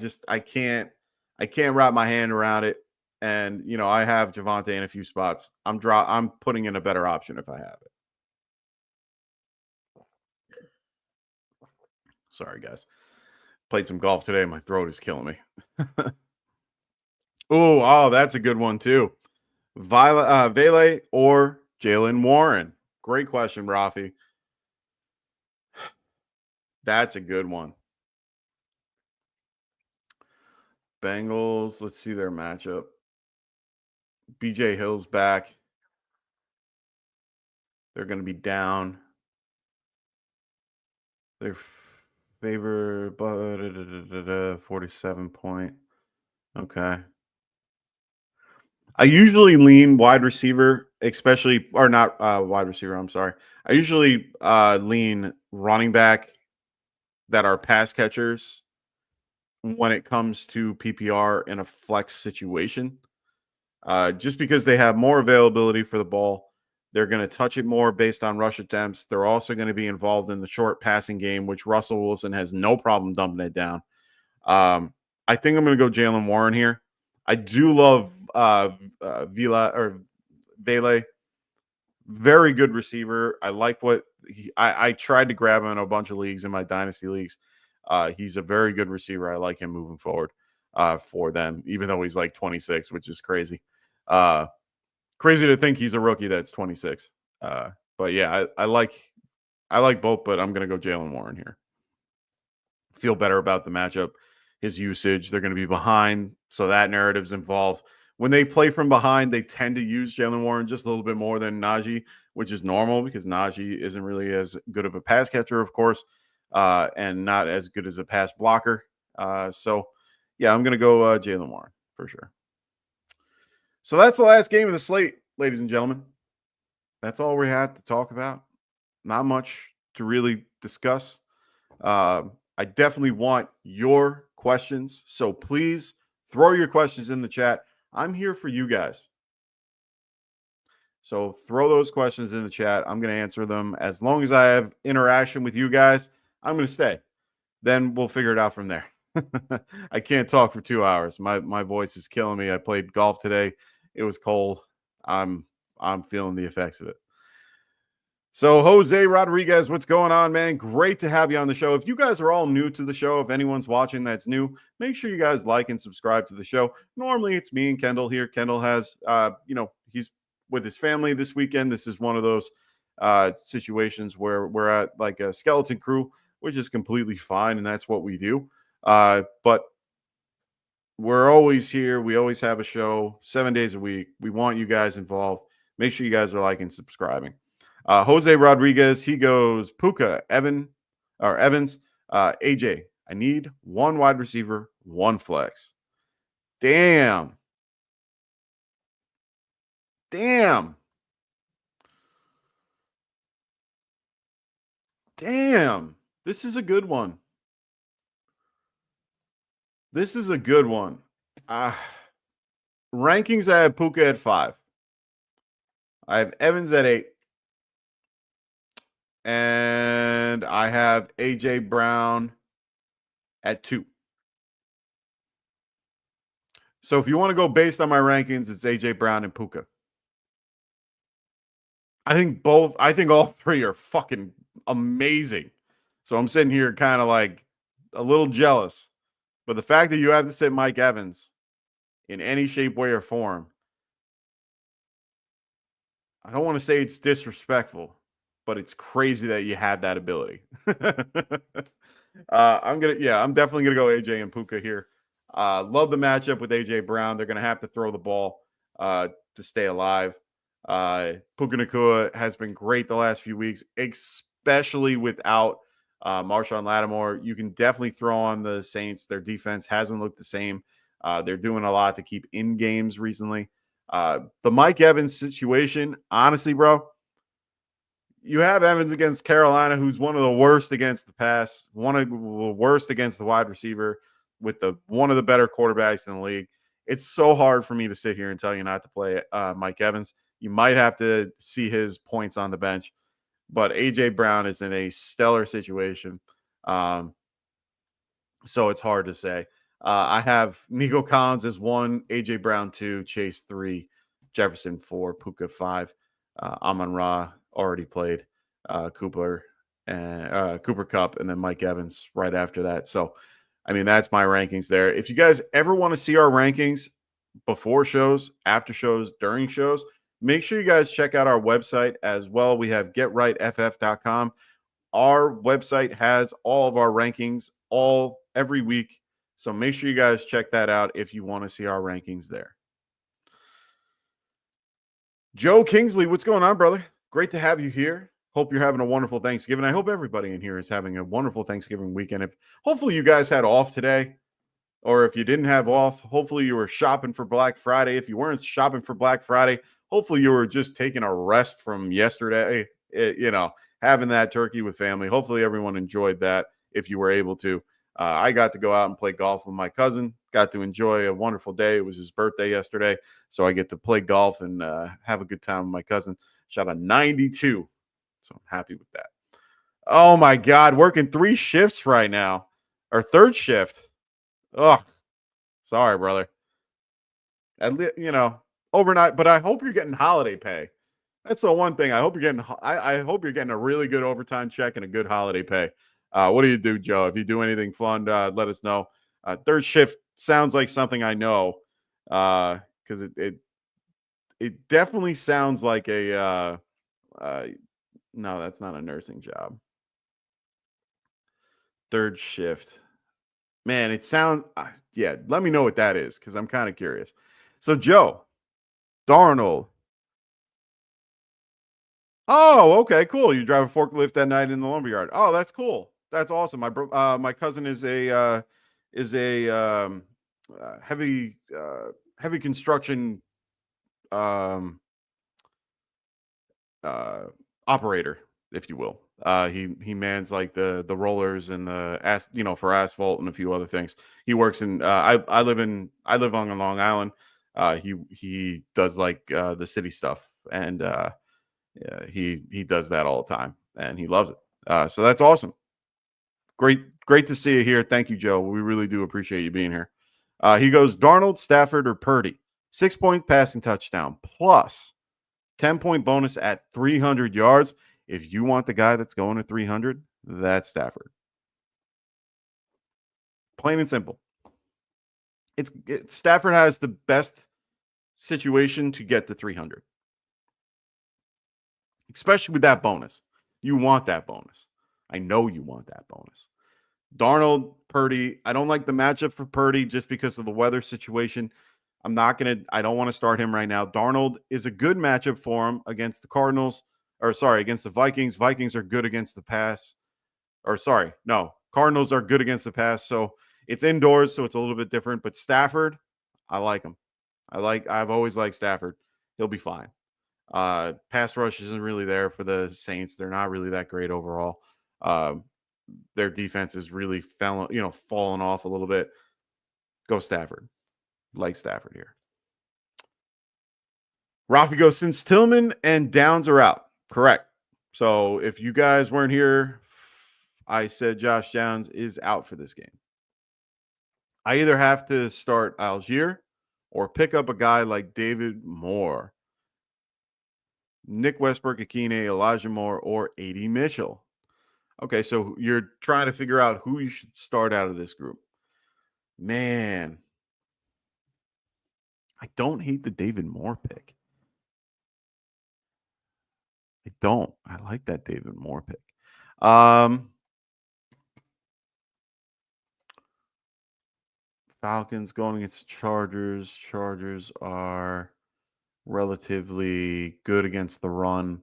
can't wrap my hand around it. And I have Javonte in a few spots. I'm putting in a better option if I have it. Sorry, guys. Played some golf today. My throat is killing me. Oh, that's a good one too. Vele or Jalen Warren? Great question, Rafi. That's a good one. Bengals, let's see their matchup. BJ Hill's back. They're going to be down. Their favor, 47 point. Okay. I usually lean wide receiver, especially, or not wide receiver, I'm sorry. I usually lean running back that are pass catchers when it comes to PPR in a flex situation. Just because they have more availability for the ball. They're going to touch it more based on rush attempts. They're also going to be involved in the short passing game, which Russell Wilson has no problem dumping it down. I think I'm going to go Jalen Warren here. I do love Vele. Very good receiver. I like what I tried to grab him in a bunch of leagues in my dynasty leagues. He's a very good receiver. I like him moving forward for them, even though he's like 26, which is crazy. Crazy to think he's a rookie that's 26. But yeah, I like both, but I'm going to go Jalen Warren here. Feel better about the matchup, his usage. They're going to be behind, so that narrative's involved. When they play from behind, they tend to use Jalen Warren just a little bit more than Najee, which is normal because Najee isn't really as good of a pass catcher, of course, and not as good as a pass blocker. So, yeah, I'm going to go Jalen Warren for sure. So that's the last game of the slate, ladies and gentlemen. That's all we had to talk about. Not much to really discuss. I definitely want your questions, so please throw your questions in the chat. I'm here for you guys. So throw those questions in the chat. I'm going to answer them. As long as I have interaction with you guys, I'm going to stay. Then we'll figure it out from there. I can't talk for 2 hours. My voice is killing me. I played golf today. It was cold. I'm feeling the effects of it. So Jose Rodriguez, what's going on, man? Great to have you on the show. If you guys are all new to the show, if anyone's watching that's new, make sure you guys like and subscribe to the show. Normally it's me and Kendall here. Kendall has, he's with his family this weekend. This is one of those situations where we're at like a skeleton crew, which is completely fine, and that's what we do. But we're always here. We always have a show 7 days a week. We want you guys involved. Make sure you guys are liking and subscribing. Jose Rodriguez, he goes Puka, Evans, AJ. I need one wide receiver, one flex. Damn. This is a good one. Rankings, I have Puka at 5. I have Evans at 8. And I have AJ Brown at 2. So if you want to go based on my rankings, it's AJ Brown and Puka. I think all three are fucking amazing. So I'm sitting here kind of like a little jealous. But the fact that you have to sit Mike Evans in any shape, way, or form, I don't want to say it's disrespectful, but it's crazy that you had that ability. I'm definitely gonna go AJ and Puka here. Love the matchup with AJ Brown. They're gonna have to throw the ball to stay alive. Puka Nacua has been great the last few weeks, especially without Marshawn Lattimore. You can definitely throw on the Saints. Their defense hasn't looked the same. They're doing a lot to keep in games recently. The Mike Evans situation, honestly, bro, you have Evans against Carolina, who's one of the worst against the pass, one of the worst against the wide receiver, with one of the better quarterbacks in the league. It's so hard for me to sit here and tell you not to play Mike Evans. You might have to see his points on the bench, but AJ Brown is in a stellar situation. So it's hard to say. I have Nico Collins as 1, AJ Brown 2, Chase 3, Jefferson 4, Puka 5, Amon-Ra already played, Cooper Kupp, and then Mike Evans right after that. So I mean, that's my rankings there. If you guys ever want to see our rankings before shows, after shows, during shows, make sure you guys check out our website as well. We have getrightff.com. Our website has all of our rankings every week. So make sure you guys check that out if you want to see our rankings there. Joe Kingsley, what's going on, brother? Great to have you here. Hope you're having a wonderful Thanksgiving. I hope everybody in here is having a wonderful Thanksgiving weekend. Hopefully you guys had off today, or if you didn't have off, hopefully you were shopping for Black Friday. If you weren't shopping for Black Friday, hopefully you were just taking a rest from yesterday, having that turkey with family. Hopefully everyone enjoyed that if you were able to. I got to go out and play golf with my cousin, got to enjoy a wonderful day. It was his birthday yesterday, so I get to play golf and have a good time with my cousin. Shot a 92, so I'm happy with that. Oh, my God, working 3 shifts right now, or 3rd shift. Oh, sorry, brother. Overnight, but I hope you're getting holiday pay. That's the one thing. I hope you're getting a really good overtime check and a good holiday pay. What do you do, Joe? If you do anything fun, let us know. 3rd shift sounds like something I know, because it definitely sounds like a no, that's not a nursing job. 3rd shift, man. It sounds yeah. Let me know what that is, because I'm kind of curious. So, Joe Darnold. Oh, okay, cool. You drive a forklift that night in the lumberyard. Oh, that's cool. That's awesome. My cousin is a heavy construction operator, if you will. He mans like the rollers and the for asphalt and a few other things. He works in I live on Long Island. He does like the city stuff, and yeah, he does that all the time, and he loves it. So that's awesome. Great to see you here. Thank you, Joe. We really do appreciate you being here. He goes Darnold, Stafford, or Purdy. 6-point passing touchdown plus 10-point bonus at 300 yards. If you want the guy that's going to 300, that's Stafford. Plain and simple. Stafford has the best situation to get to 300. Especially with that bonus. You want that bonus. I know you want that bonus. Darnold, Purdy. I don't like the matchup for Purdy just because of the weather situation. I don't want to start him right now. Darnold is a good matchup for him against the Cardinals, against the Vikings. Vikings are good against the pass. Cardinals are good against the pass. So it's indoors, so it's a little bit different. But Stafford, I like him. I've always liked Stafford. He'll be fine. Pass rush isn't really there for the Saints. They're not really that great overall. Their defense is really falling off a little bit. Go Stafford. Like Stafford here. Rafi goes, since Tillman and Downs are out. Correct. So if you guys weren't here, I said Josh Downs is out for this game. I either have to start Algier or pick up a guy like David Moore, Nick Westbrook-Akine, Elijah Moore, or A.D. Mitchell. Okay, so you're trying to figure out who you should start out of this group. Man, I don't hate the David Moore pick. I don't. I like that David Moore pick. Falcons going against the Chargers. Chargers are relatively good against the run.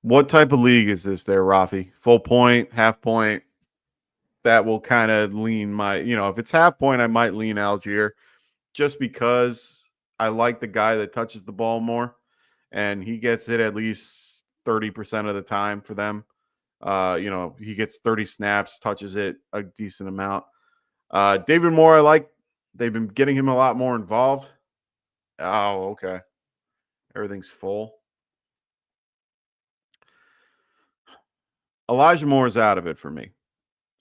What type of league is this there, Rafi? Full point, half point? That will kind of lean if it's half point, I might lean Algier just because I like the guy that touches the ball more, and he gets it at least 30% of the time for them. He gets 30 snaps, touches it a decent amount. David Moore, I like. They've been getting him a lot more involved. Oh, okay. Everything's full. Elijah Moore is out of it for me.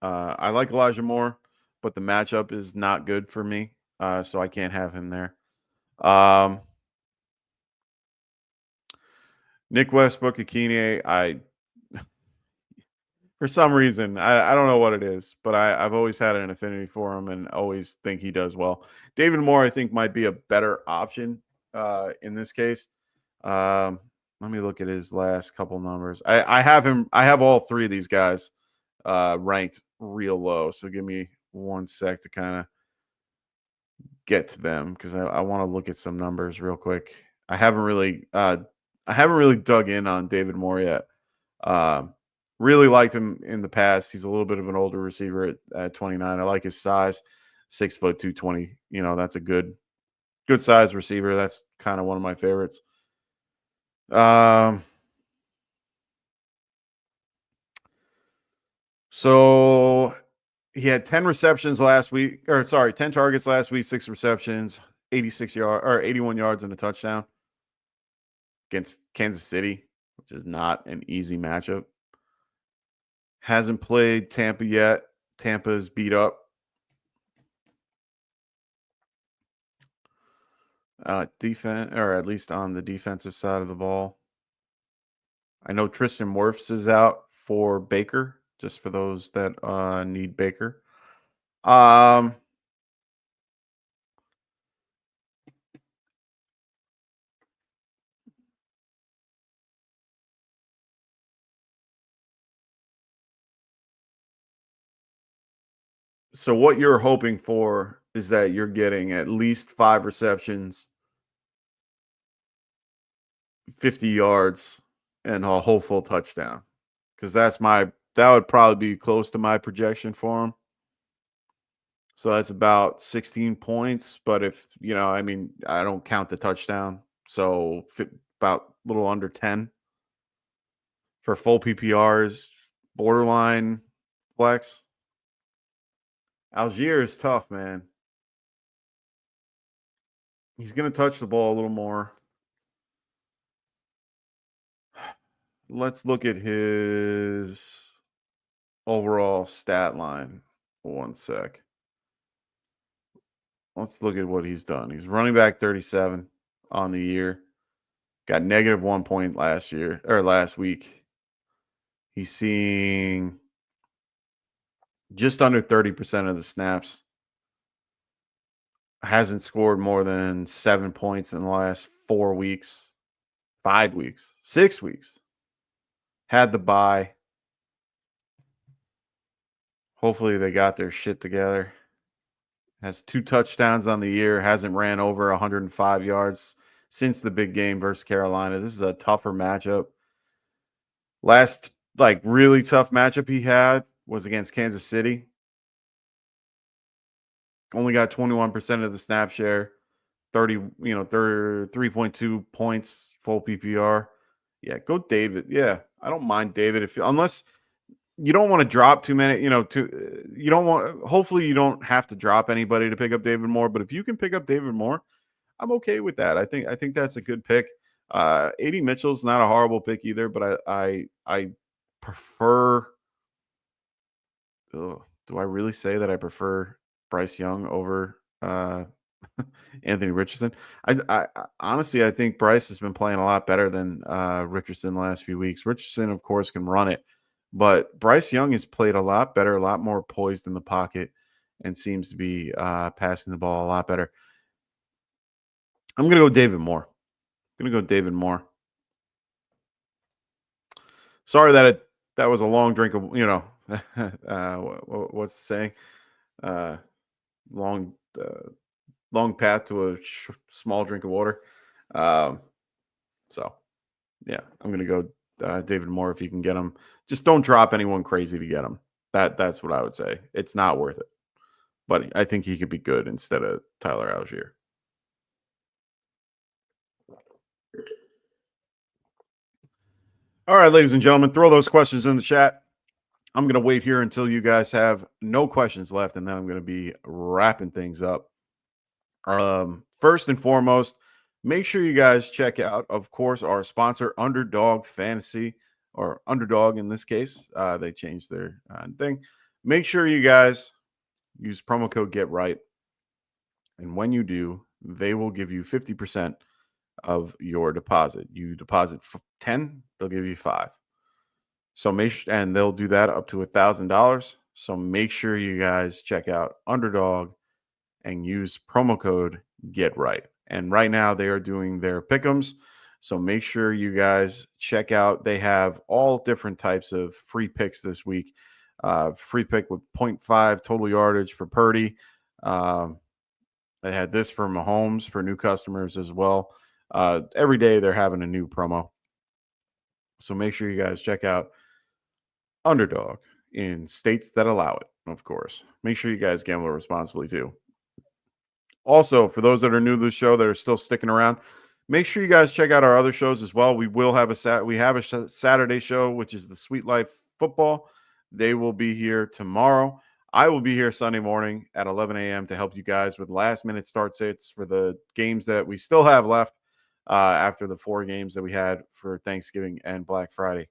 I like Elijah Moore, but the matchup is not good for me, so I can't have him there. Nick Westbrook-Akine, For some reason. I don't know what it is, but I've always had an affinity for him and always think he does well. David Moore, I think, might be a better option in this case. Let me look at his last couple numbers. I have all three of these guys ranked real low. So give me one sec to kind of get to them because I want to look at some numbers real quick. I haven't really dug in on David Moore yet. Really liked him in the past. He's a little bit of an older receiver at 29. I like his size, 6 foot 220. You know, that's a good size receiver. That's kind of one of my favorites. So he had 10 receptions last week, 10 targets last week, 6 receptions, 81 yards and a touchdown against Kansas City, which is not an easy matchup. Hasn't played Tampa yet. Tampa's beat up. Defense, or at least on the defensive side of the ball. I know Tristan Wirfs is out for Baker, just for those that need Baker. So what you're hoping for is that you're getting at least 5 receptions, 50 yards, and a hopeful touchdown. Because that would probably be close to my projection for him. So that's about 16 points. But if, I don't count the touchdown. So about a little under 10 for full PPRs, borderline flex. Algier is tough, man. He's going to touch the ball a little more. Let's look at his overall stat line. One sec. Let's look at what he's done. He's running back 37 on the year. Got negative 1 point last week. He's seeing just under 30% of the snaps. Hasn't scored more than 7 points in the last 4 weeks, 5 weeks, 6 weeks. Had the bye. Hopefully they got their shit together. Has 2 touchdowns on the year. Hasn't ran over 105 yards since the big game versus Carolina. This is a tougher matchup. Last really tough matchup he had was against Kansas City. Only got 21% of the snap share, 3.2 points, full PPR. Yeah, go David. Yeah, I don't mind David unless you don't want to drop too many, hopefully you don't have to drop anybody to pick up David Moore, but if you can pick up David Moore, I'm okay with that. I think that's a good pick. AD Mitchell's not a horrible pick either, but I prefer do I really say that I prefer Bryce Young over Anthony Richardson? I honestly, I think Bryce has been playing a lot better than Richardson the last few weeks. Richardson, of course, can run it, but Bryce Young has played a lot better, a lot more poised in the pocket, and seems to be passing the ball a lot better. I'm going to go David Moore. Sorry that was a long drink of, what's the saying? Long path to a small drink of water. So, yeah, I'm going to go David Moore if you can get him. Just don't drop anyone crazy to get him. That's what I would say. It's not worth it. But I think he could be good instead of Tyler Algier. All right, ladies and gentlemen, throw those questions in the chat. I'm going to wait here until you guys have no questions left, and then I'm going to be wrapping things up. First and foremost, make sure you guys check out, of course, our sponsor, Underdog Fantasy, or Underdog in this case. They changed their thing. Make sure you guys use promo code GETRIGHT, and when you do, they will give you 50% of your deposit. You deposit 10, they'll give you 5. So and they'll do that up to $1,000. So make sure you guys check out Underdog and use promo code GetRight. And right now they are doing their pick'ems. So make sure you guys check out. They have all different types of free picks this week. Free pick with 0.5 total yardage for Purdy. They had this for Mahomes for new customers as well. Every day they're having a new promo. So make sure you guys check out Underdog in states that allow it, of course. Make sure you guys gamble responsibly too. Also, for those that are new to the show that are still sticking around, make sure you guys check out our other shows as well. We will have a Saturday show, which is the Sweet Life Football. They will be here tomorrow. I will be here Sunday morning at 11 a.m. to help you guys with last-minute start sits for the games that we still have left after the 4 games that we had for Thanksgiving and Black Friday.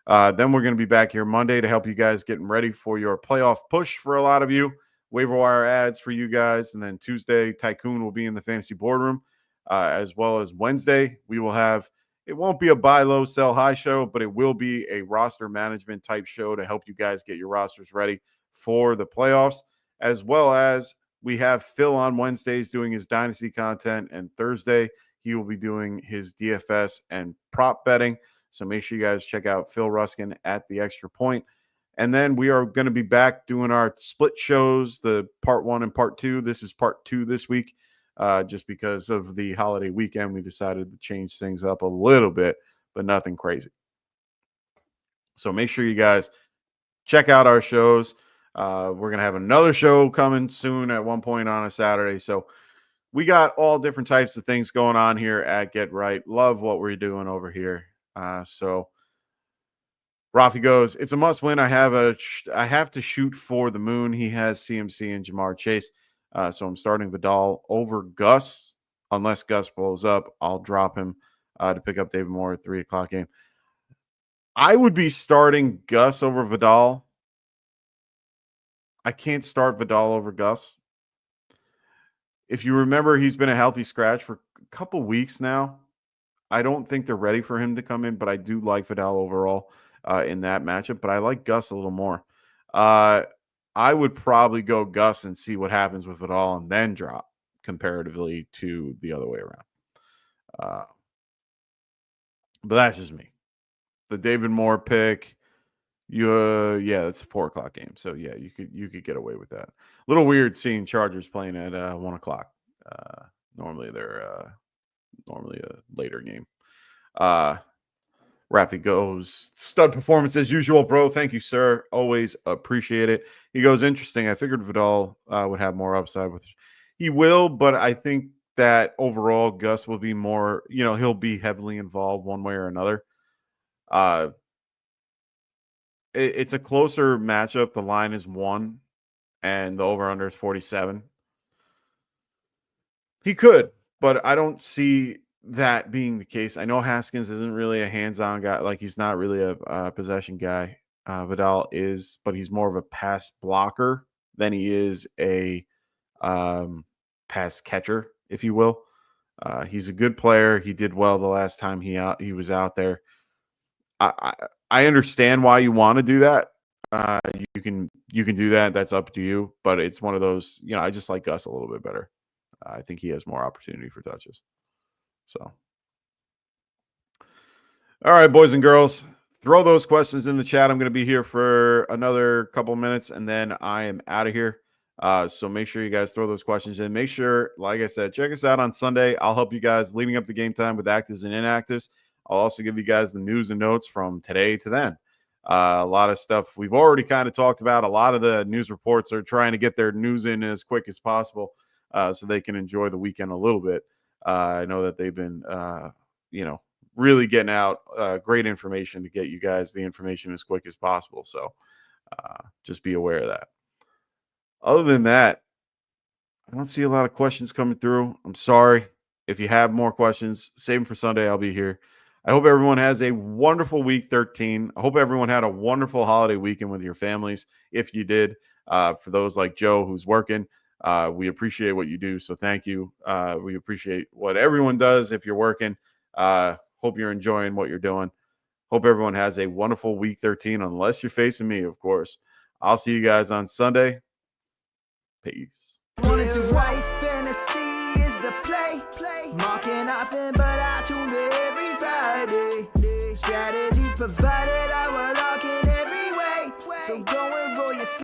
Then we're going to be back here Monday to help you guys getting ready for your playoff push for a lot of you. Waiver wire ads for you guys. And then Tuesday, Tycoon will be in the fantasy boardroom, as well as Wednesday. We will have, it won't be a buy low, sell high show, but it will be a roster management type show to help you guys get your rosters ready for the playoffs, as well as we have Phil on Wednesdays doing his dynasty content, and Thursday he will be doing his DFS and prop betting. So make sure you guys check out Phil Ruskin at the Extra Point. And then we are going to be back doing our split shows, the part 1 and part 2. This is part 2 this week. Just because of the holiday weekend, we decided to change things up a little bit, but nothing crazy. So make sure you guys check out our shows. We're going to have another show coming soon at one point on a Saturday. So we got all different types of things going on here at Get Right. Love what we're doing over here. So Rafi goes, it's a must win. I have to shoot for the moon. He has CMC and Jamar Chase. So I'm starting Vidal over Gus. Unless Gus blows up, I'll drop him to pick up David Moore at 3:00 game. I would be starting Gus over Vidal. I can't start Vidal over Gus. If you remember, he's been a healthy scratch for a couple weeks now. I don't think they're ready for him to come in, but I do like Vidal overall in that matchup. But I like Gus a little more. I would probably go Gus and see what happens with Vidal and then drop comparatively to the other way around. But that's just me. The David Moore pick, it's a 4:00 game. So yeah, you could get away with that. A little weird seeing Chargers playing at 1:00. Normally they're normally a later game. Rafi goes, stud performance as usual, bro. Thank you, sir. Always appreciate it. He goes, interesting. I figured Vidal would have more upside with. He will, but I think that overall Gus will be more, he'll be heavily involved one way or another. It's a closer matchup. The line is 1 and the over-under is 47. He could, but I don't see that being the case. I know Haskins isn't really a hands-on guy. Like, he's not really a possession guy. Vidal is, but he's more of a pass blocker than he is a pass catcher, if you will. He's a good player. He did well the last time he was out there. I understand why you want to do that. You can do that. That's up to you. But it's one of those, I just like Gus a little bit better. I think he has more opportunity for touches. So, all right, boys and girls, throw those questions in the chat. I'm going to be here for another couple minutes, and then I am out of here. So make sure you guys throw those questions in. Make sure, like I said, check us out on Sunday. I'll help you guys leading up to game time with actives and inactives. I'll also give you guys the news and notes from today to then. A lot of stuff we've already kind of talked about. A lot of the news reports are trying to get their news in as quick as possible so they can enjoy the weekend a little bit. I know that they've been, really getting out great information to get you guys the information as quick as possible. So just be aware of that. Other than that, I don't see a lot of questions coming through. I'm sorry. If you have more questions, save them for Sunday. I'll be here. I hope everyone has a wonderful week 13. I hope everyone had a wonderful holiday weekend with your families. If you did, for those like Joe who's working, we appreciate what you do. So thank you. We appreciate what everyone does if you're working. Hope you're enjoying what you're doing. Hope everyone has a wonderful week 13, unless you're facing me, of course. I'll see you guys on Sunday. Peace. Wanted to write fantasy is the play. Marking nothing, but I tune in every Friday. Strategies provided.